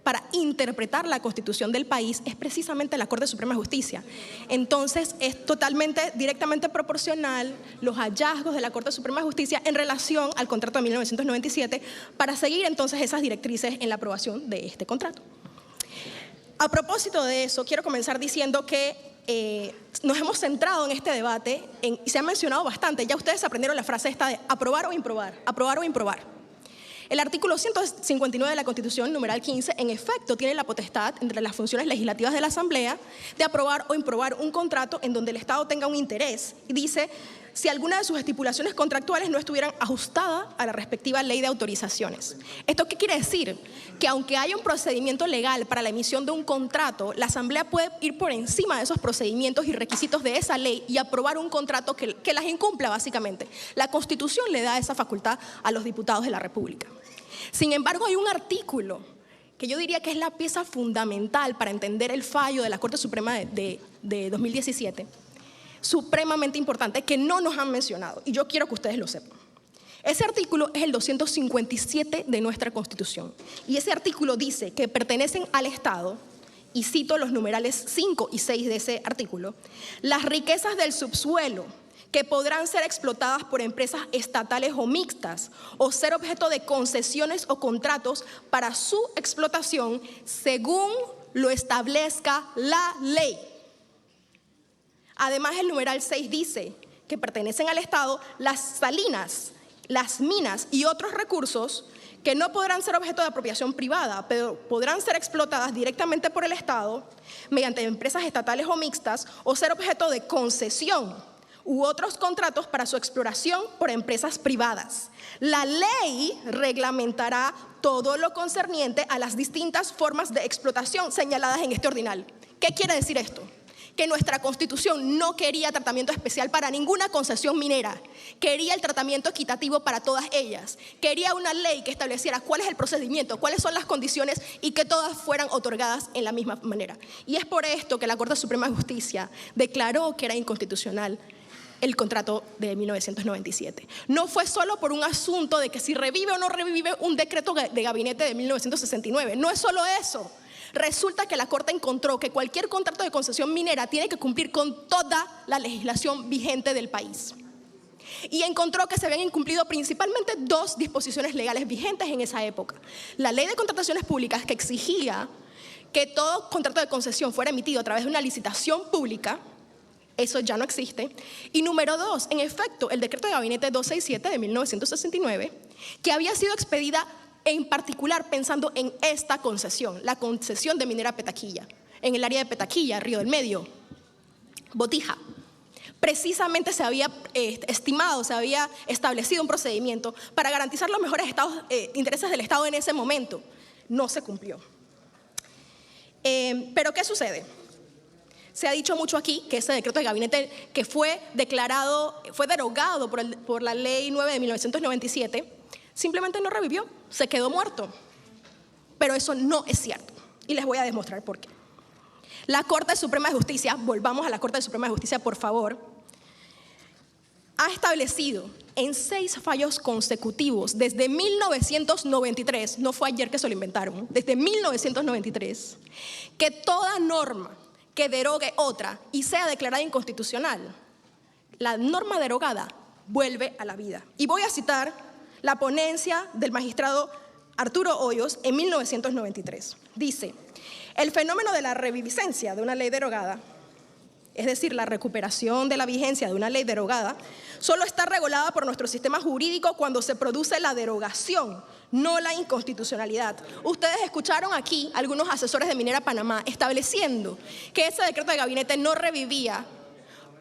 para interpretar la Constitución del país es precisamente la Corte Suprema de Justicia. Entonces, es totalmente, directamente proporcional los hallazgos de la Corte Suprema de Justicia en relación al contrato de 1997 para seguir entonces esas directrices en la aprobación de este contrato. A propósito de eso, quiero comenzar diciendo que nos hemos centrado en este debate y se ha mencionado bastante. Ya ustedes aprendieron la frase esta de aprobar o improbar, aprobar o improbar. El artículo 159 de la Constitución, numeral 15, en efecto tiene la potestad, entre las funciones legislativas de la Asamblea, de aprobar o improbar un contrato en donde el Estado tenga un interés. Y dice, si alguna de sus estipulaciones contractuales no estuvieran ajustadas a la respectiva ley de autorizaciones. ¿Esto qué quiere decir? Que aunque haya un procedimiento legal para la emisión de un contrato, la Asamblea puede ir por encima de esos procedimientos y requisitos de esa ley y aprobar un contrato que las incumpla básicamente. La Constitución le da esa facultad a los diputados de la República. Sin embargo, hay un artículo que yo diría que es la pieza fundamental para entender el fallo de la Corte Suprema de 2017, supremamente importante, que no nos han mencionado, y yo quiero que ustedes lo sepan. Ese artículo es el 257 de nuestra Constitución, y ese artículo dice que pertenecen al Estado, y cito los numerales 5 y 6 de ese artículo, las riquezas del subsuelo, que podrán ser explotadas por empresas estatales o mixtas o ser objeto de concesiones o contratos para su explotación según lo establezca la ley. Además, el numeral 6 dice que pertenecen al Estado las salinas, las minas y otros recursos que no podrán ser objeto de apropiación privada, pero podrán ser explotadas directamente por el Estado mediante empresas estatales o mixtas o ser objeto de concesión u otros contratos para su exploración por empresas privadas. La ley reglamentará todo lo concerniente a las distintas formas de explotación señaladas en este ordinal. ¿Qué quiere decir esto? Que nuestra Constitución no quería tratamiento especial para ninguna concesión minera, quería el tratamiento equitativo para todas ellas, quería una ley que estableciera cuál es el procedimiento, cuáles son las condiciones y que todas fueran otorgadas en la misma manera. Y es por esto que la Corte Suprema de Justicia declaró que era inconstitucional el contrato de 1997. No fue solo por un asunto de que si revive o no revive un decreto de gabinete de 1969, no es solo eso. Resulta que la Corte encontró que cualquier contrato de concesión minera tiene que cumplir con toda la legislación vigente del país. Y encontró que se habían incumplido principalmente dos disposiciones legales vigentes en esa época. La Ley de Contrataciones Públicas, que exigía que todo contrato de concesión fuera emitido a través de una licitación pública. Eso ya no existe. Y número 2, en efecto, el decreto de gabinete 267 de 1969, que había sido expedida en particular pensando en esta concesión, la concesión de minera Petaquilla, en el área de Petaquilla, Río del Medio, Botija. Precisamente se había estimado, se había establecido un procedimiento para garantizar los mejores intereses del Estado en ese momento. No se cumplió. Pero ¿qué sucede? Se ha dicho mucho aquí que ese decreto de gabinete que fue derogado por la ley 9 de 1997, simplemente no revivió, se quedó muerto. Pero eso no es cierto y les voy a demostrar por qué. La Corte Suprema de Justicia, volvamos a la Corte Suprema de Justicia por favor, ha establecido en 6 fallos consecutivos desde 1993, no fue ayer que se lo inventaron, desde 1993, que toda norma que derogue otra y sea declarada inconstitucional, la norma derogada vuelve a la vida. Y voy a citar la ponencia del magistrado Arturo Hoyos en 1993. Dice, el fenómeno de la reviviscencia de una ley derogada, es decir, la recuperación de la vigencia de una ley derogada, solo está regulada por nuestro sistema jurídico cuando se produce la derogación, no la inconstitucionalidad. Ustedes escucharon aquí algunos asesores de Minera Panamá estableciendo que ese decreto de gabinete no revivía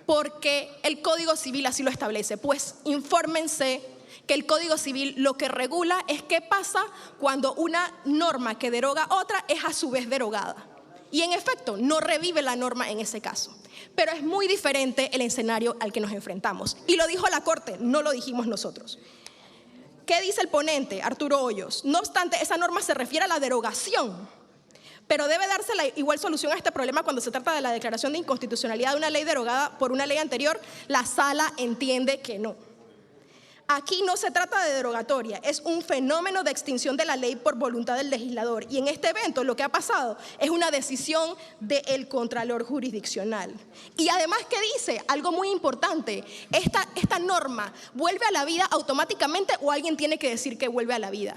porque el Código Civil así lo establece. Pues infórmense que el Código Civil lo que regula es qué pasa cuando una norma que deroga otra es a su vez derogada. Y en efecto, no revive la norma en ese caso. Pero es muy diferente el escenario al que nos enfrentamos. Y lo dijo la Corte, no lo dijimos nosotros. ¿Qué dice el ponente, Arturo Hoyos? No obstante, esa norma se refiere a la derogación, pero debe darse la igual solución a este problema cuando se trata de la declaración de inconstitucionalidad de una ley derogada por una ley anterior. La sala entiende que no. Aquí no se trata de derogatoria, es un fenómeno de extinción de la ley por voluntad del legislador. Y en este evento lo que ha pasado es una decisión del Contralor Jurisdiccional. Y además, ¿qué dice? Algo muy importante, esta norma ¿vuelve a la vida automáticamente o alguien tiene que decir que vuelve a la vida?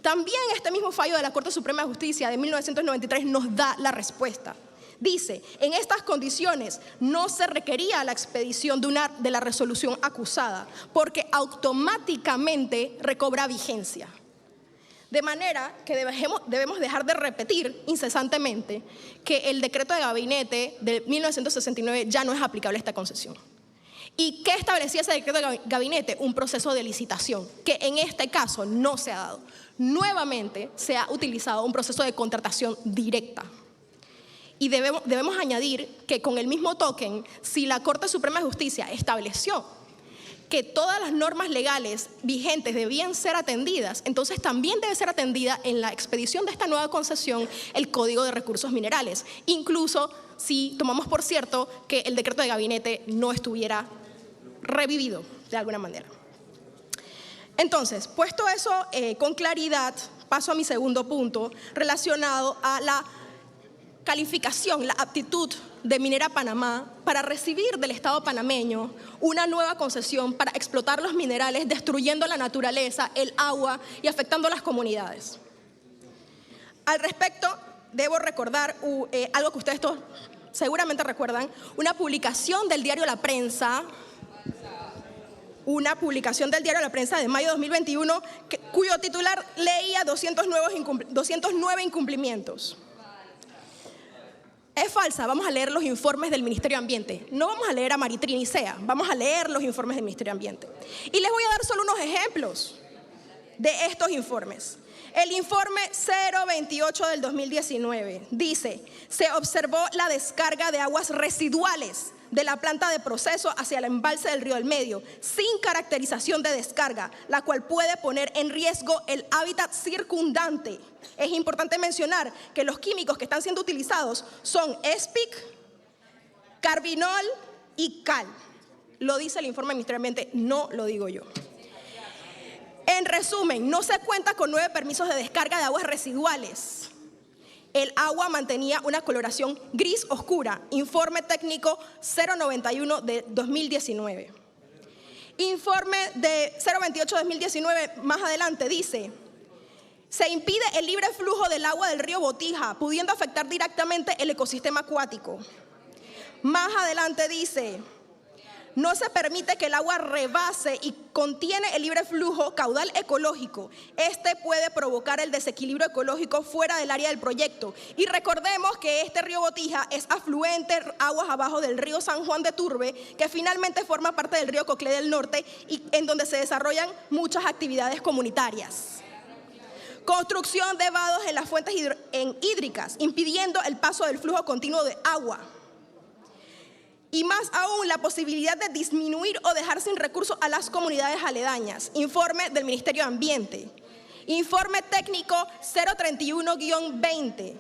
También este mismo fallo de la Corte Suprema de Justicia de 1993 nos da la respuesta. Dice, en estas condiciones no se requería la expedición de la resolución acusada, porque automáticamente recobra vigencia. De manera que debemos dejar de repetir incesantemente que el decreto de gabinete de 1969 ya no es aplicable a esta concesión. ¿Y qué establecía ese decreto de gabinete? Un proceso de licitación, que en este caso no se ha dado. Nuevamente se ha utilizado un proceso de contratación directa. Y debemos añadir que con el mismo token, si la Corte Suprema de Justicia estableció que todas las normas legales vigentes debían ser atendidas, entonces también debe ser atendida en la expedición de esta nueva concesión el Código de Recursos Minerales, incluso si tomamos por cierto que el decreto de gabinete no estuviera revivido de alguna manera. Entonces, puesto eso con claridad, paso a mi segundo punto relacionado a la calificación, la aptitud de Minera Panamá para recibir del Estado panameño una nueva concesión para explotar los minerales, destruyendo la naturaleza, el agua y afectando a las comunidades. Al respecto, debo recordar algo que ustedes todos seguramente recuerdan, una publicación del diario La Prensa, de mayo de 2021, cuyo titular leía 209 incumplimientos. Es falsa, vamos a leer los informes del Ministerio de Ambiente. No vamos a leer a Maritrini Sea, vamos a leer los informes del Ministerio de Ambiente. Y les voy a dar solo unos ejemplos de estos informes. El informe 028 del 2019 dice, se observó la descarga de aguas residuales de la planta de proceso hacia el embalse del Río del Medio, sin caracterización de descarga, la cual puede poner en riesgo el hábitat circundante. Es importante mencionar que los químicos que están siendo utilizados son ESPIC, carbinol y cal. Lo dice el informe del Ministerio de Ambiente, no lo digo yo. En resumen, no se cuenta con 9 permisos de descarga de aguas residuales. El agua mantenía una coloración gris oscura. Informe técnico 091 de 2019. Informe de 028 de 2019, más adelante, dice, se impide el libre flujo del agua del río Botija, pudiendo afectar directamente el ecosistema acuático. Más adelante dice, no se permite que el agua rebase y contiene el libre flujo caudal ecológico. Este puede provocar el desequilibrio ecológico fuera del área del proyecto. Y recordemos que este río Botija es afluente aguas abajo del río San Juan de Turbe, que finalmente forma parte del río Coclé del Norte y en donde se desarrollan muchas actividades comunitarias. Construcción de vados en las fuentes hídricas, impidiendo el paso del flujo continuo de agua. Y más aún, la posibilidad de disminuir o dejar sin recursos a las comunidades aledañas. Informe del Ministerio de Ambiente. Informe técnico 031-20.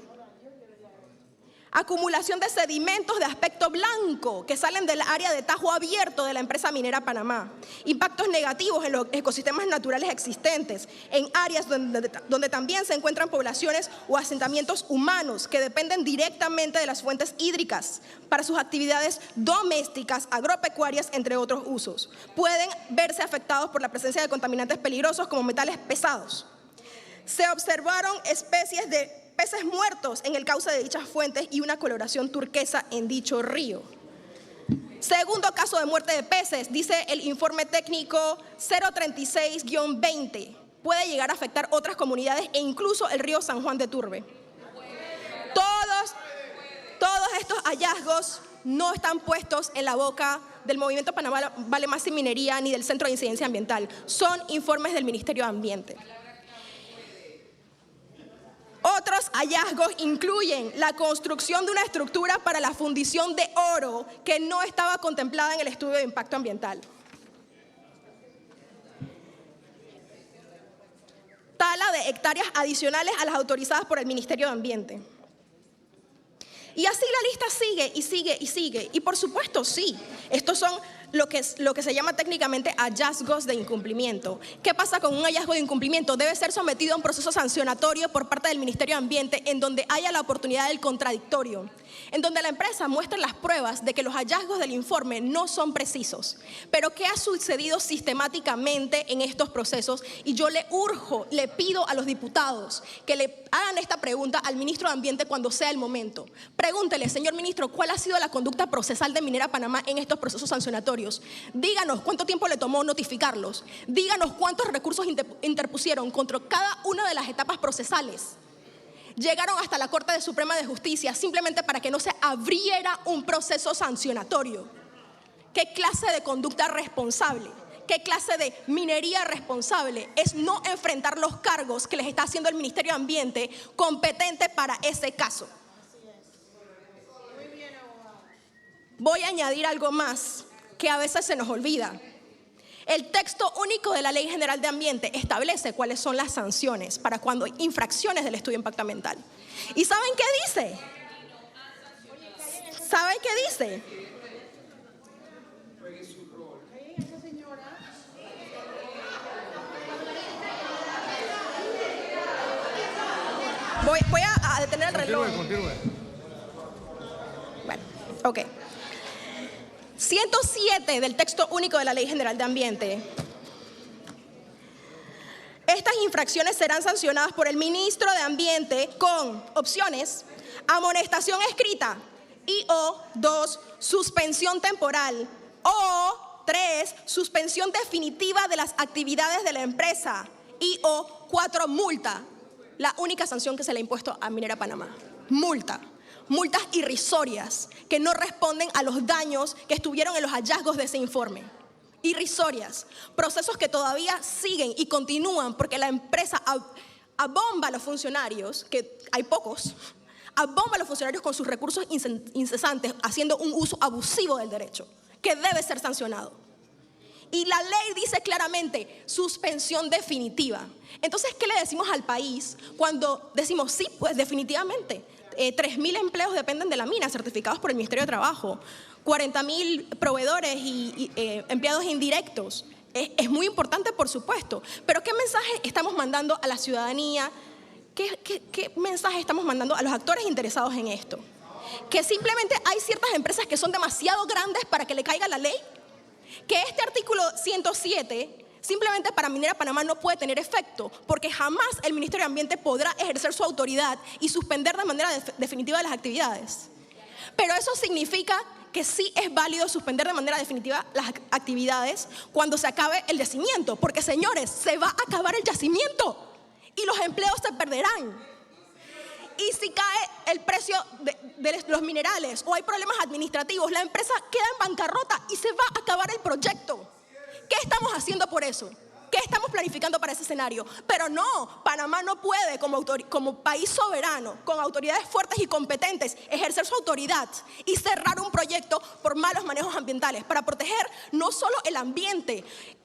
Acumulación de sedimentos de aspecto blanco que salen del área de tajo abierto de la empresa minera Panamá. Impactos negativos en los ecosistemas naturales existentes, en áreas donde también se encuentran poblaciones o asentamientos humanos que dependen directamente de las fuentes hídricas para sus actividades domésticas, agropecuarias, entre otros usos. Pueden verse afectados por la presencia de contaminantes peligrosos como metales pesados. Se observaron especies de peces muertos en el cauce de dichas fuentes y una coloración turquesa en dicho río. Segundo caso de muerte de peces, dice el informe técnico 036-20. Puede llegar a afectar otras comunidades e incluso el río San Juan de Turbe. Todos estos hallazgos no están puestos en la boca del Movimiento Panamá Vale Más Sin Minería ni del Centro de Incidencia Ambiental. Son informes del Ministerio de Ambiente. Otros hallazgos incluyen la construcción de una estructura para la fundición de oro que no estaba contemplada en el estudio de impacto ambiental. hectáreas adicionales a las autorizadas por el Ministerio de Ambiente. Y así la lista sigue y sigue y sigue. Y por supuesto, sí, estos son lo que se llama técnicamente hallazgos de incumplimiento. ¿Qué pasa con un hallazgo de incumplimiento? Debe ser sometido a un proceso sancionatorio por parte del Ministerio de Ambiente en donde haya la oportunidad del contradictorio, en donde la empresa muestre las pruebas de que los hallazgos del informe no son precisos. Pero ¿qué ha sucedido sistemáticamente en estos procesos? Y yo le urjo, le pido a los diputados que le hagan esta pregunta al ministro de Ambiente cuando sea el momento. Pregúntele, señor ministro, ¿cuál ha sido la conducta procesal de Minera Panamá en estos procesos sancionatorios? Díganos cuánto tiempo le tomó notificarlos. Díganos cuántos recursos interpusieron contra cada una de las etapas procesales. Llegaron hasta la Corte Suprema de Justicia simplemente para que no se abriera un proceso sancionatorio. ¿Qué clase de conducta responsable? ¿Qué clase de minería responsable es no enfrentar los cargos que les está haciendo el Ministerio de Ambiente competente para ese caso? Voy a añadir algo más que a veces se nos olvida. El texto único de la Ley General de Ambiente establece cuáles son las sanciones para cuando hay infracciones del estudio de impacto ambiental. ¿Y saben qué dice? ¿Saben qué dice? Voy a detener el reloj. Continúe. Bueno, ok. 107 del texto único de la Ley General de Ambiente. Estas infracciones serán sancionadas por el ministro de Ambiente con opciones: amonestación escrita y o 2, suspensión temporal o 3, suspensión definitiva de las actividades de la empresa y o 4, multa. La única sanción que se le ha impuesto a Minera Panamá. Multas irrisorias que no responden a los daños que estuvieron en los hallazgos de ese informe. Irrisorias. Procesos que todavía siguen y continúan porque la empresa abomba a los funcionarios, que hay pocos, abomba a los funcionarios con sus recursos incesantes, haciendo un uso abusivo del derecho, que debe ser sancionado. Y la ley dice claramente, suspensión definitiva. Entonces, ¿qué le decimos al país cuando decimos, sí, pues definitivamente, 3.000 empleos dependen de la mina, certificados por el Ministerio de Trabajo, 40.000 proveedores y empleados indirectos? Es muy importante, por supuesto, pero ¿qué mensaje estamos mandando a la ciudadanía? ¿Qué mensaje estamos mandando a los actores interesados en esto? ¿Que simplemente hay ciertas empresas que son demasiado grandes para que le caiga la ley? ¿Que este artículo 107 simplemente para Minera Panamá no puede tener efecto porque jamás el Ministerio de Ambiente podrá ejercer su autoridad y suspender de manera definitiva las actividades? Pero eso significa que sí es válido suspender de manera definitiva las actividades cuando se acabe el yacimiento, porque señores, se va a acabar el yacimiento y los empleos se perderán. Y si cae el precio de los minerales o hay problemas administrativos, la empresa queda en bancarrota y se va a acabar el proyecto. ¿Qué estamos haciendo por eso? ¿Qué estamos planificando para ese escenario? Pero no, Panamá no puede como país soberano, con autoridades fuertes y competentes, ejercer su autoridad y cerrar un proyecto por malos manejos ambientales para proteger no solo el ambiente,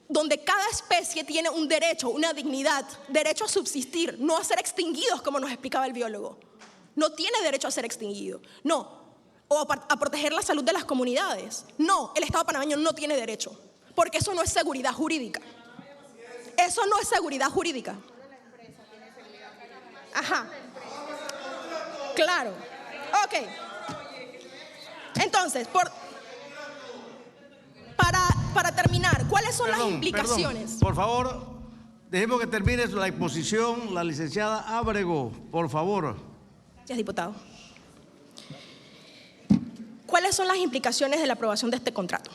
donde cada especie tiene un derecho, una dignidad, derecho a subsistir, no a ser extinguidos, como nos explicaba el biólogo. No tiene derecho a ser extinguido, no. O a proteger la salud de las comunidades. No, el Estado panameño no tiene derecho, porque eso no es seguridad jurídica. Eso no es seguridad jurídica. Ajá. Claro. Ok. Entonces, para terminar, ¿cuáles son las implicaciones? Por favor, dejemos que termine la exposición la licenciada Ábrego, por favor. Gracias, diputado. ¿Cuáles son las implicaciones de la aprobación de este contrato?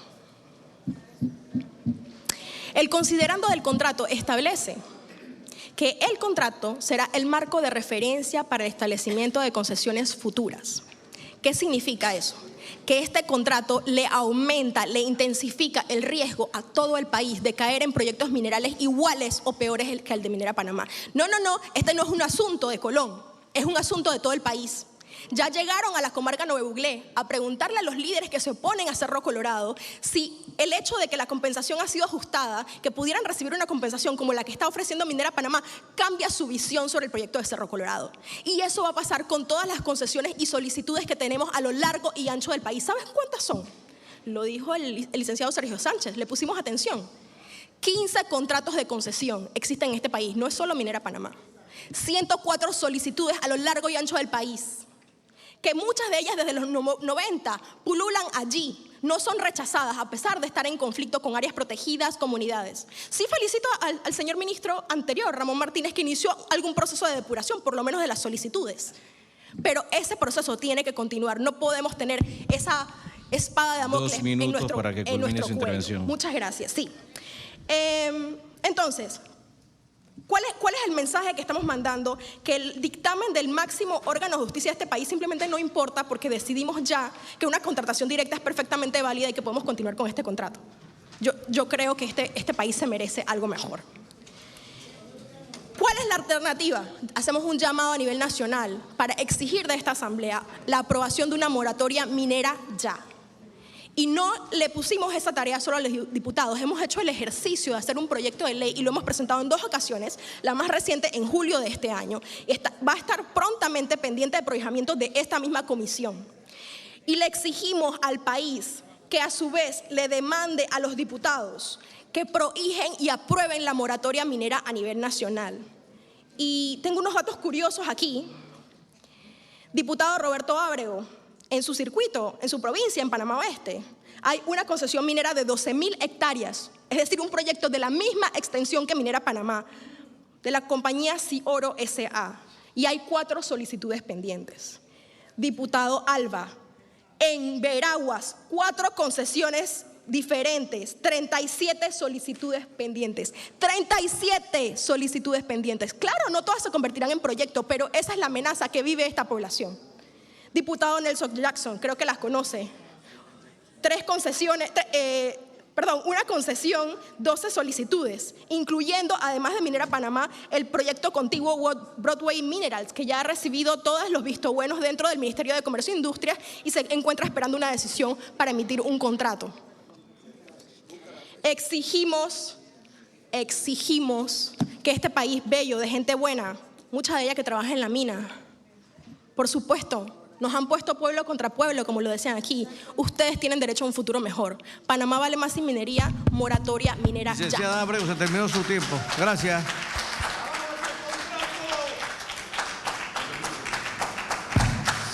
El considerando del contrato establece que el contrato será el marco de referencia para el establecimiento de concesiones futuras. ¿Qué significa eso? Que este contrato le aumenta, le intensifica el riesgo a todo el país de caer en proyectos minerales iguales o peores que el de Minera Panamá. No, este no es un asunto de Colón, es un asunto de todo el país. Ya llegaron a la comarca Nuevo Buglé a preguntarle a los líderes que se oponen a Cerro Colorado si el hecho de que la compensación ha sido ajustada, que pudieran recibir una compensación como la que está ofreciendo Minera Panamá, cambia su visión sobre el proyecto de Cerro Colorado. Y eso va a pasar con todas las concesiones y solicitudes que tenemos a lo largo y ancho del país. ¿Sabes cuántas son? Lo dijo el licenciado Sergio Sánchez, le pusimos atención. 15 contratos de concesión existen en este país, no es solo Minera Panamá. 104 solicitudes a lo largo y ancho del país, que muchas de ellas desde los 90 pululan allí, no son rechazadas a pesar de estar en conflicto con áreas protegidas, comunidades. Sí felicito al señor ministro anterior, Ramón Martínez, que inició algún proceso de depuración, por lo menos de las solicitudes. Pero ese proceso tiene que continuar, no podemos tener esa espada de Damocles 2 minutos en nuestro, para que culmine su cuello. intervención. Muchas gracias, sí. Entonces, ¿cuál es el mensaje que estamos mandando? Que el dictamen del máximo órgano de justicia de este país simplemente no importa porque decidimos ya que una contratación directa es perfectamente válida y que podemos continuar con este contrato. Yo creo que este país se merece algo mejor. ¿Cuál es la alternativa? Hacemos un llamado a nivel nacional para exigir de esta asamblea la aprobación de una moratoria minera ya. Y no le pusimos esa tarea solo a los diputados, hemos hecho el ejercicio de hacer un proyecto de ley y lo hemos presentado en 2 ocasiones, la más reciente en julio de este año. Va a estar prontamente pendiente de prohijamiento de esta misma comisión. Y le exigimos al país que a su vez le demande a los diputados que prohíjen y aprueben la moratoria minera a nivel nacional. Y tengo unos datos curiosos aquí. Diputado Roberto Ábrego, en su circuito, en su provincia, en Panamá Oeste, hay una concesión minera de 12.000 hectáreas, es decir, un proyecto de la misma extensión que Minera Panamá, de la compañía Cioro S.A., y hay 4 solicitudes pendientes. Diputado Alba, en Veraguas, 4 concesiones diferentes, 37 solicitudes pendientes. 37 solicitudes pendientes. Claro, no todas se convertirán en proyectos, pero esa es la amenaza que vive esta población. Diputado Nelson Jackson, creo que las conoce. 3 concesiones, una concesión, 12 solicitudes, incluyendo, además de Minera Panamá, el proyecto contiguo Broadway Minerals, que ya ha recibido todos los vistos buenos dentro del Ministerio de Comercio e Industria y se encuentra esperando una decisión para emitir un contrato. Exigimos que este país bello, de gente buena, mucha de ella que trabaja en la mina, por supuesto, nos han puesto pueblo contra pueblo, como lo decían aquí. Ustedes tienen derecho a un futuro mejor. Panamá vale más sin minería, moratoria minera ya. Licenciada Ábrego, se terminó su tiempo. Gracias.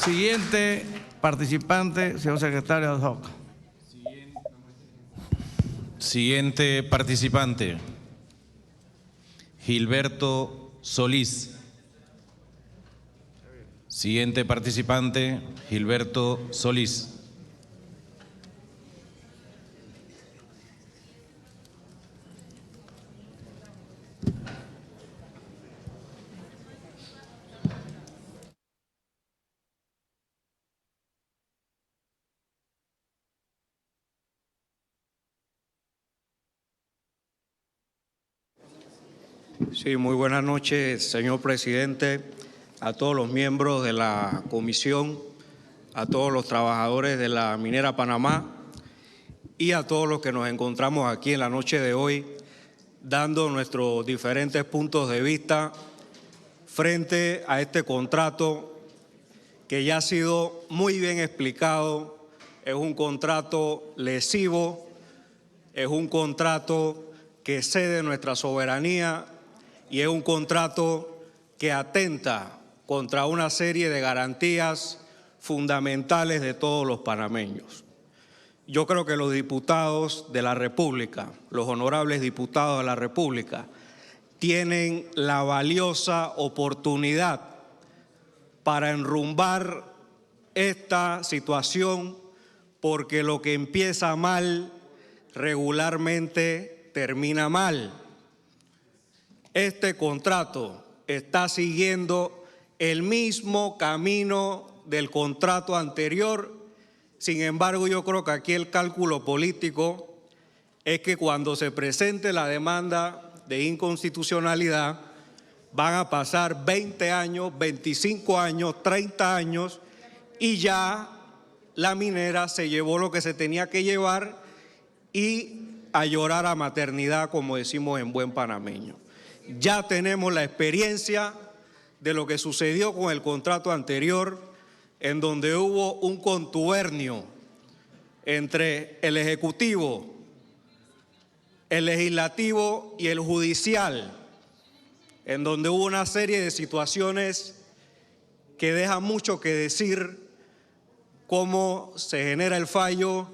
Siguiente participante, señor secretario ad hoc. Siguiente participante, Gilberto Solís. Siguiente participante, Gilberto Solís. Sí, muy buenas noches, señor presidente, a todos los miembros de la comisión, a todos los trabajadores de la Minera Panamá y a todos los que nos encontramos aquí en la noche de hoy, dando nuestros diferentes puntos de vista frente a este contrato que ya ha sido muy bien explicado. Es un contrato lesivo, es un contrato que excede nuestra soberanía y es un contrato que atenta contra una serie de garantías fundamentales de todos los panameños. Yo creo que los diputados de la República, los honorables diputados de la República, tienen la valiosa oportunidad para enrumbar esta situación, porque lo que empieza mal regularmente termina mal. Este contrato está siguiendo el mismo camino del contrato anterior. Sin embargo, yo creo que aquí el cálculo político es que cuando se presente la demanda de inconstitucionalidad van a pasar 20 años, 25 años, 30 años y ya la minera se llevó lo que se tenía que llevar y a llorar a maternidad, como decimos en buen panameño. Ya tenemos la experiencia de lo que sucedió con el contrato anterior, en donde hubo un contubernio entre el Ejecutivo, el Legislativo y el Judicial, en donde hubo una serie de situaciones que dejan mucho que decir, cómo se genera el fallo,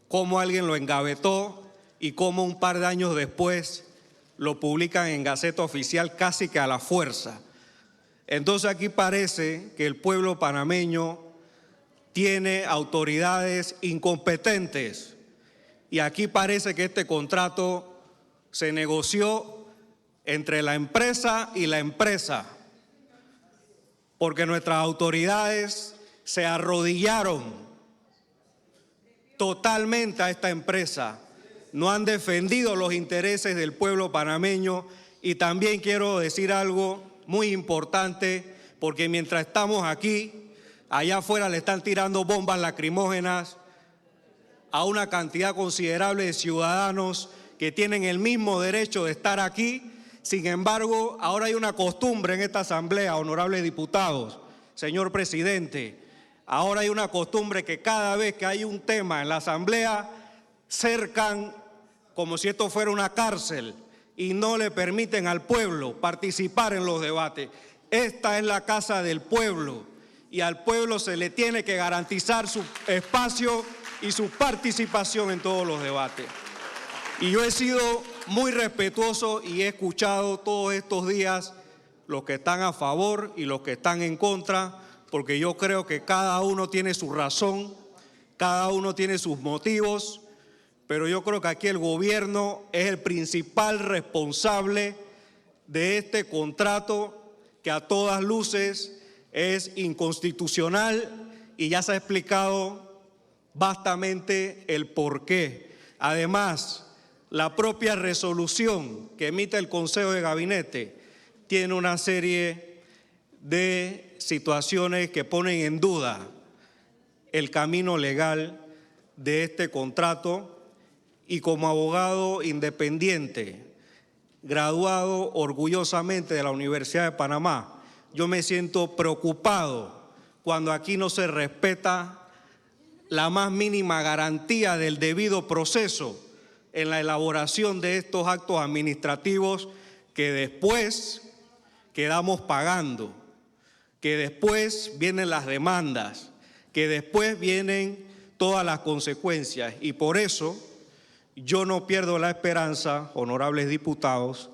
cómo alguien lo engavetó y cómo un par de años después lo publican en Gaceta Oficial casi que a la fuerza. Entonces aquí parece que el pueblo panameño tiene autoridades incompetentes y aquí parece que este contrato se negoció entre la empresa y la empresa, porque nuestras autoridades se arrodillaron totalmente a esta empresa, no han defendido los intereses del pueblo panameño. Y también quiero decir algo muy importante, porque mientras estamos aquí, allá afuera le están tirando bombas lacrimógenas a una cantidad considerable de ciudadanos que tienen el mismo derecho de estar aquí. Sin embargo, ahora hay una costumbre en esta asamblea, honorables diputados, señor presidente, ahora hay una costumbre que cada vez que hay un tema en la asamblea, cercan como si esto fuera una cárcel y no le permiten al pueblo participar en los debates. Esta es la casa del pueblo y al pueblo se le tiene que garantizar su espacio y su participación en todos los debates. Y yo he sido muy respetuoso y he escuchado todos estos días los que están a favor y los que están en contra, porque yo creo que cada uno tiene su razón, cada uno tiene sus motivos, pero yo creo que aquí el gobierno es el principal responsable de este contrato que a todas luces es inconstitucional y ya se ha explicado vastamente el porqué. Además, la propia resolución que emite el Consejo de Gabinete tiene una serie de situaciones que ponen en duda el camino legal de este contrato, y como abogado independiente, graduado orgullosamente de la Universidad de Panamá, yo me siento preocupado cuando aquí no se respeta la más mínima garantía del debido proceso en la elaboración de estos actos administrativos que después quedamos pagando, que después vienen las demandas, que después vienen todas las consecuencias. Y por eso yo no pierdo la esperanza, honorables diputados,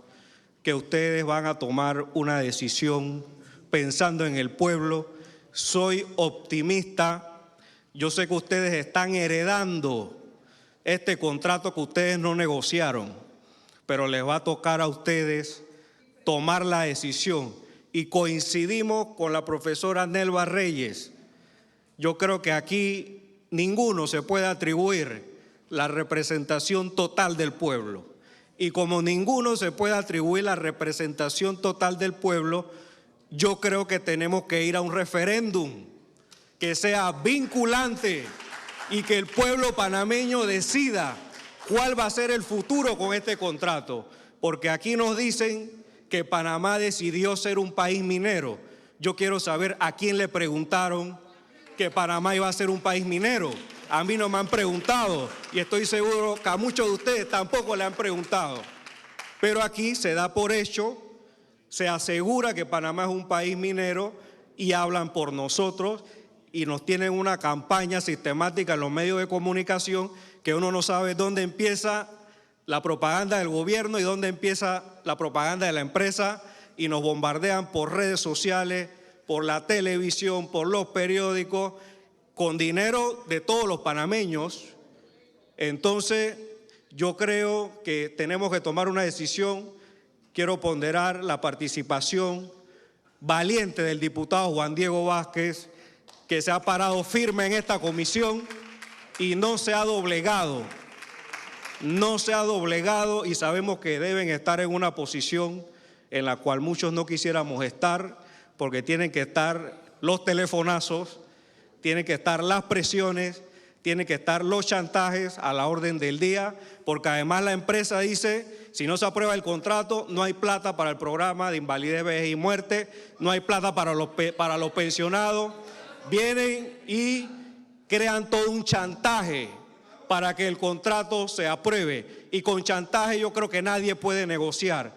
que ustedes van a tomar una decisión pensando en el pueblo. Soy optimista. Yo sé que ustedes están heredando este contrato que ustedes no negociaron, pero les va a tocar a ustedes tomar la decisión. Y coincidimos con la profesora Nelva Reyes. Yo creo que aquí ninguno se puede atribuir la representación total del pueblo. Y como ninguno se puede atribuir la representación total del pueblo, yo creo que tenemos que ir a un referéndum que sea vinculante y que el pueblo panameño decida cuál va a ser el futuro con este contrato. Porque aquí nos dicen que Panamá decidió ser un país minero. Yo quiero saber a quién le preguntaron que Panamá iba a ser un país minero. A mí no me han preguntado y estoy seguro que a muchos de ustedes tampoco le han preguntado. Pero aquí se da por hecho, se asegura que Panamá es un país minero y hablan por nosotros y nos tienen una campaña sistemática en los medios de comunicación que uno no sabe dónde empieza la propaganda del gobierno y dónde empieza la propaganda de la empresa, y nos bombardean por redes sociales, por la televisión, por los periódicos, con dinero de todos los panameños. Entonces, yo creo que tenemos que tomar una decisión. Quiero ponderar la participación valiente del diputado Juan Diego Vázquez, que se ha parado firme en esta comisión y no se ha doblegado. No se ha doblegado, y sabemos que deben estar en una posición en la cual muchos no quisiéramos estar, porque tienen que estar los telefonazos, tienen que estar las presiones, tienen que estar los chantajes a la orden del día, porque además la empresa dice, si no se aprueba el contrato, no hay plata para el programa de invalidez, vejez y muerte, no hay plata para los pensionados. Vienen y crean todo un chantaje para que el contrato se apruebe. Y con chantaje yo creo que nadie puede negociar.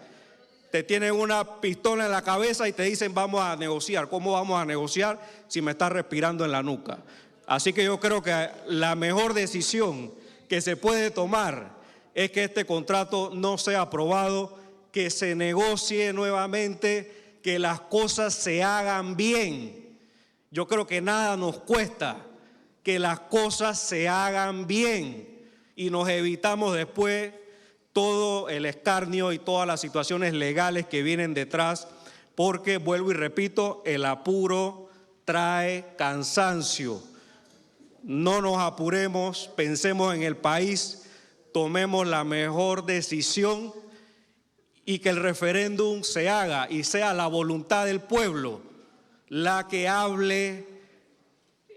Te tienen una pistola en la cabeza y te dicen vamos a negociar. ¿Cómo vamos a negociar si me estás respirando en la nuca? Así que yo creo que la mejor decisión que se puede tomar es que este contrato no sea aprobado, que se negocie nuevamente, que las cosas se hagan bien. Yo creo que nada nos cuesta que las cosas se hagan bien y nos evitamos después todo el escarnio y todas las situaciones legales que vienen detrás, porque, vuelvo y repito, el apuro trae cansancio. No nos apuremos, pensemos en el país, tomemos la mejor decisión y que el referéndum se haga y sea la voluntad del pueblo la que hable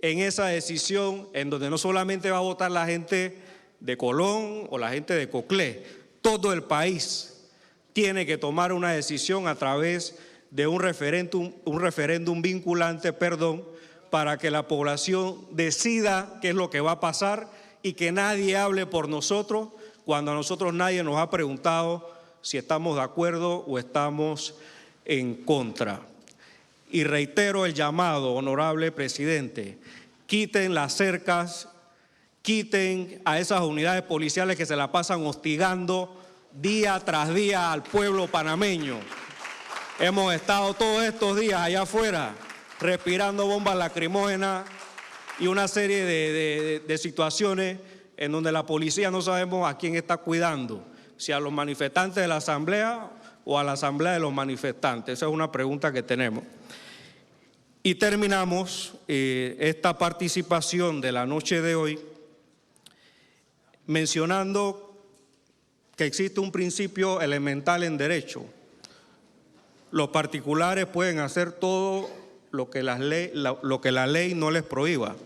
en esa decisión, en donde no solamente va a votar la gente de Colón o la gente de Coclé, todo el país tiene que tomar una decisión a través de un referéndum vinculante, para que la población decida qué es lo que va a pasar y que nadie hable por nosotros cuando a nosotros nadie nos ha preguntado si estamos de acuerdo o estamos en contra. Y reitero el llamado, honorable presidente, quiten las cercas, quiten a esas unidades policiales que se la pasan hostigando día tras día al pueblo panameño. Hemos estado todos estos días allá afuera respirando bombas lacrimógenas y una serie de situaciones en donde la policía no sabemos a quién está cuidando, si a los manifestantes de la asamblea o a la asamblea de los manifestantes. Esa es una pregunta que tenemos. Y terminamos esta participación de la noche de hoy mencionando que existe un principio elemental en derecho. Los particulares pueden hacer todo lo que la ley no les prohíba.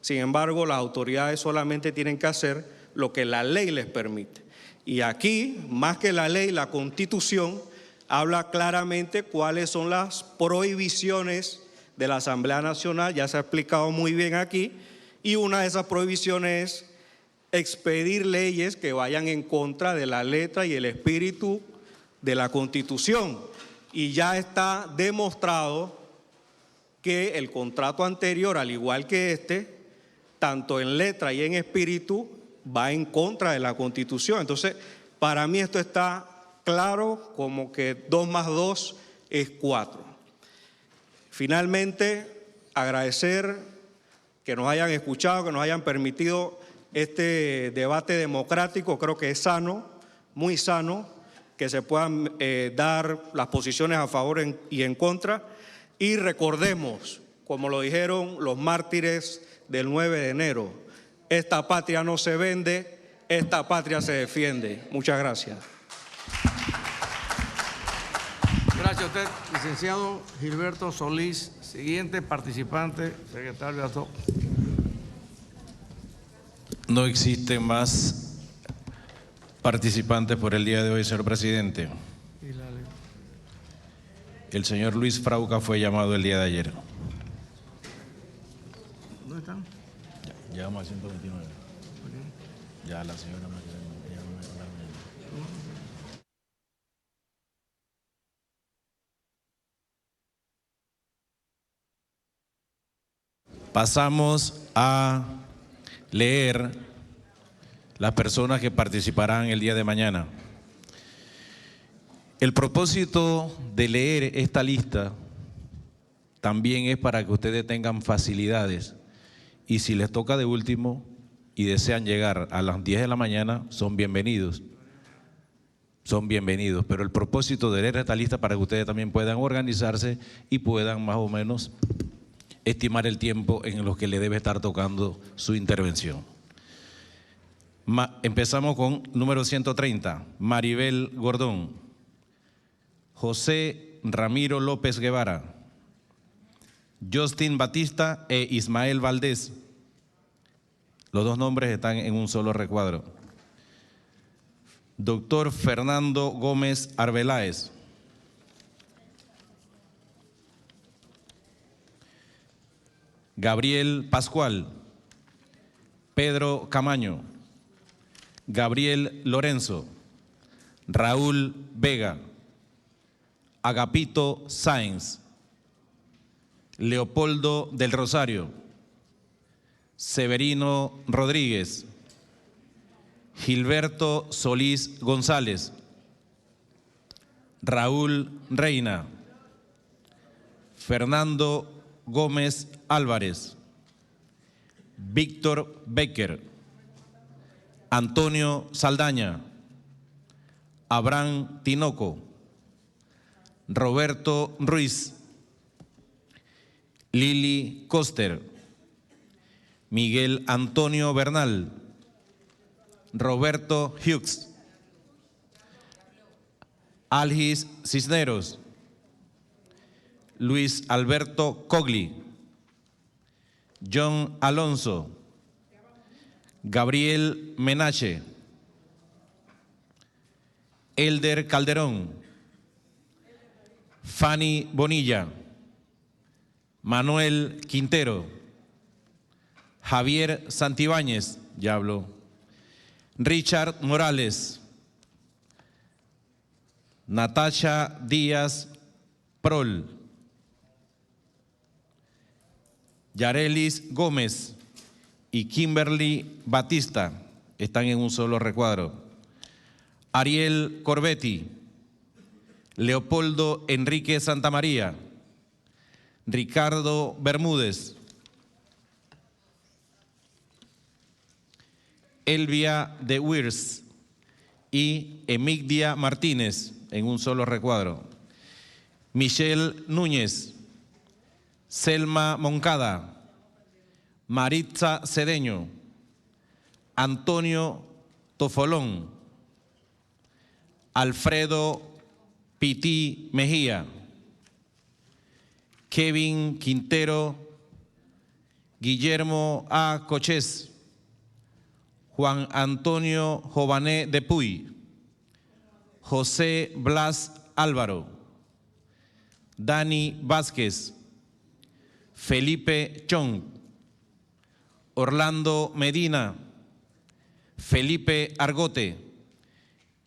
Sin embargo, las autoridades solamente tienen que hacer lo que la ley les permite. Y aquí, más que la ley, la Constitución habla claramente cuáles son las prohibiciones de la Asamblea Nacional, ya se ha explicado muy bien aquí, y una de esas prohibiciones es expedir leyes que vayan en contra de la letra y el espíritu de la Constitución. Y ya está demostrado que el contrato anterior, al igual que este, tanto en letra y en espíritu, va en contra de la Constitución. Entonces, para mí esto está claro como que 2 más 2 es 4. Finalmente, agradecer que nos hayan escuchado, que nos hayan permitido este debate democrático. Creo que es sano, muy sano, que se puedan dar las posiciones a favor y en contra. Y recordemos, como lo dijeron los mártires del 9 de enero, esta patria no se vende, esta patria se defiende. Muchas gracias. Gracias a usted, licenciado Gilberto Solís. Siguiente participante, secretario de ASO. No existen más participantes por el día de hoy, señor presidente. El señor Luis Frauca fue llamado el día de ayer. ¿Dónde están? Ya, llegamos al 129. Ya la señora me Pasamos a leer las personas que participarán el día de mañana. El propósito de leer esta lista también es para que ustedes tengan facilidades y si les toca de último y desean llegar a las 10 de la mañana, son bienvenidos. Son bienvenidos, pero el propósito de leer esta lista para que ustedes también puedan organizarse y puedan más o menos estimar el tiempo en los que le debe estar tocando su intervención. Empezamos con número 130, Maribel Gordón, José Ramiro López Guevara, Justin Batista e Ismael Valdés. Los dos nombres están en un solo recuadro. Doctor Fernando Gómez Arbeláez. Gabriel Pascual. Pedro Camaño. Gabriel Lorenzo. Raúl Vega. Agapito Sáenz. Leopoldo del Rosario. Severino Rodríguez. Gilberto Solís González. Raúl Reina. Fernando Gómez Álvarez. Víctor Becker. Antonio Saldaña. Abraham Tinoco. Roberto Ruiz. Lili Coster. Miguel Antonio Bernal. Roberto Hughes. Algis Cisneros. Luis Alberto Cogli. John Alonso. Gabriel Menache. Elder Calderón. Fanny Bonilla. Manuel Quintero. Javier Santibáñez, ya habló. Richard Morales. Natasha Díaz Prol. Yarelis Gómez y Kimberly Batista están en un solo recuadro. Ariel Corbetti. Leopoldo Enrique Santamaría. Ricardo Bermúdez. Elvia de Wirs y Emigdia Martínez en un solo recuadro. Michelle Núñez. Selma Moncada. Maritza Cedeño. Antonio Tofolón. Alfredo Pití Mejía. Kevin Quintero. Guillermo A. Cochés. Juan Antonio Jované de Puy. José Blas Álvaro. Dani Vázquez. Felipe Chong. Orlando Medina. Felipe Argote.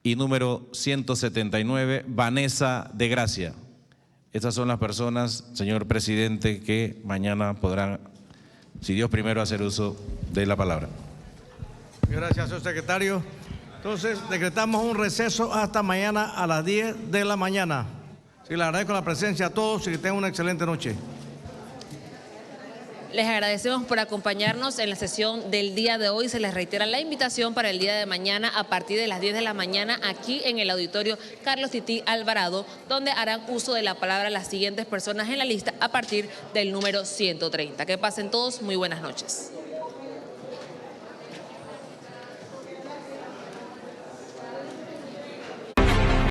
Y número 179, Vanessa de Gracia. Estas son las personas, señor presidente, que mañana podrán, si Dios primero, hacer uso de la palabra. Gracias, señor secretario. Entonces, decretamos un receso hasta mañana a las 10 de la mañana. Sí, le agradezco la presencia a todos y que tengan una excelente noche. Les agradecemos por acompañarnos en la sesión del día de hoy. Se les reitera la invitación para el día de mañana a partir de las 10 de la mañana aquí en el auditorio Carlos Tití Alvarado, donde harán uso de la palabra las siguientes personas en la lista a partir del número 130. Que pasen todos muy buenas noches.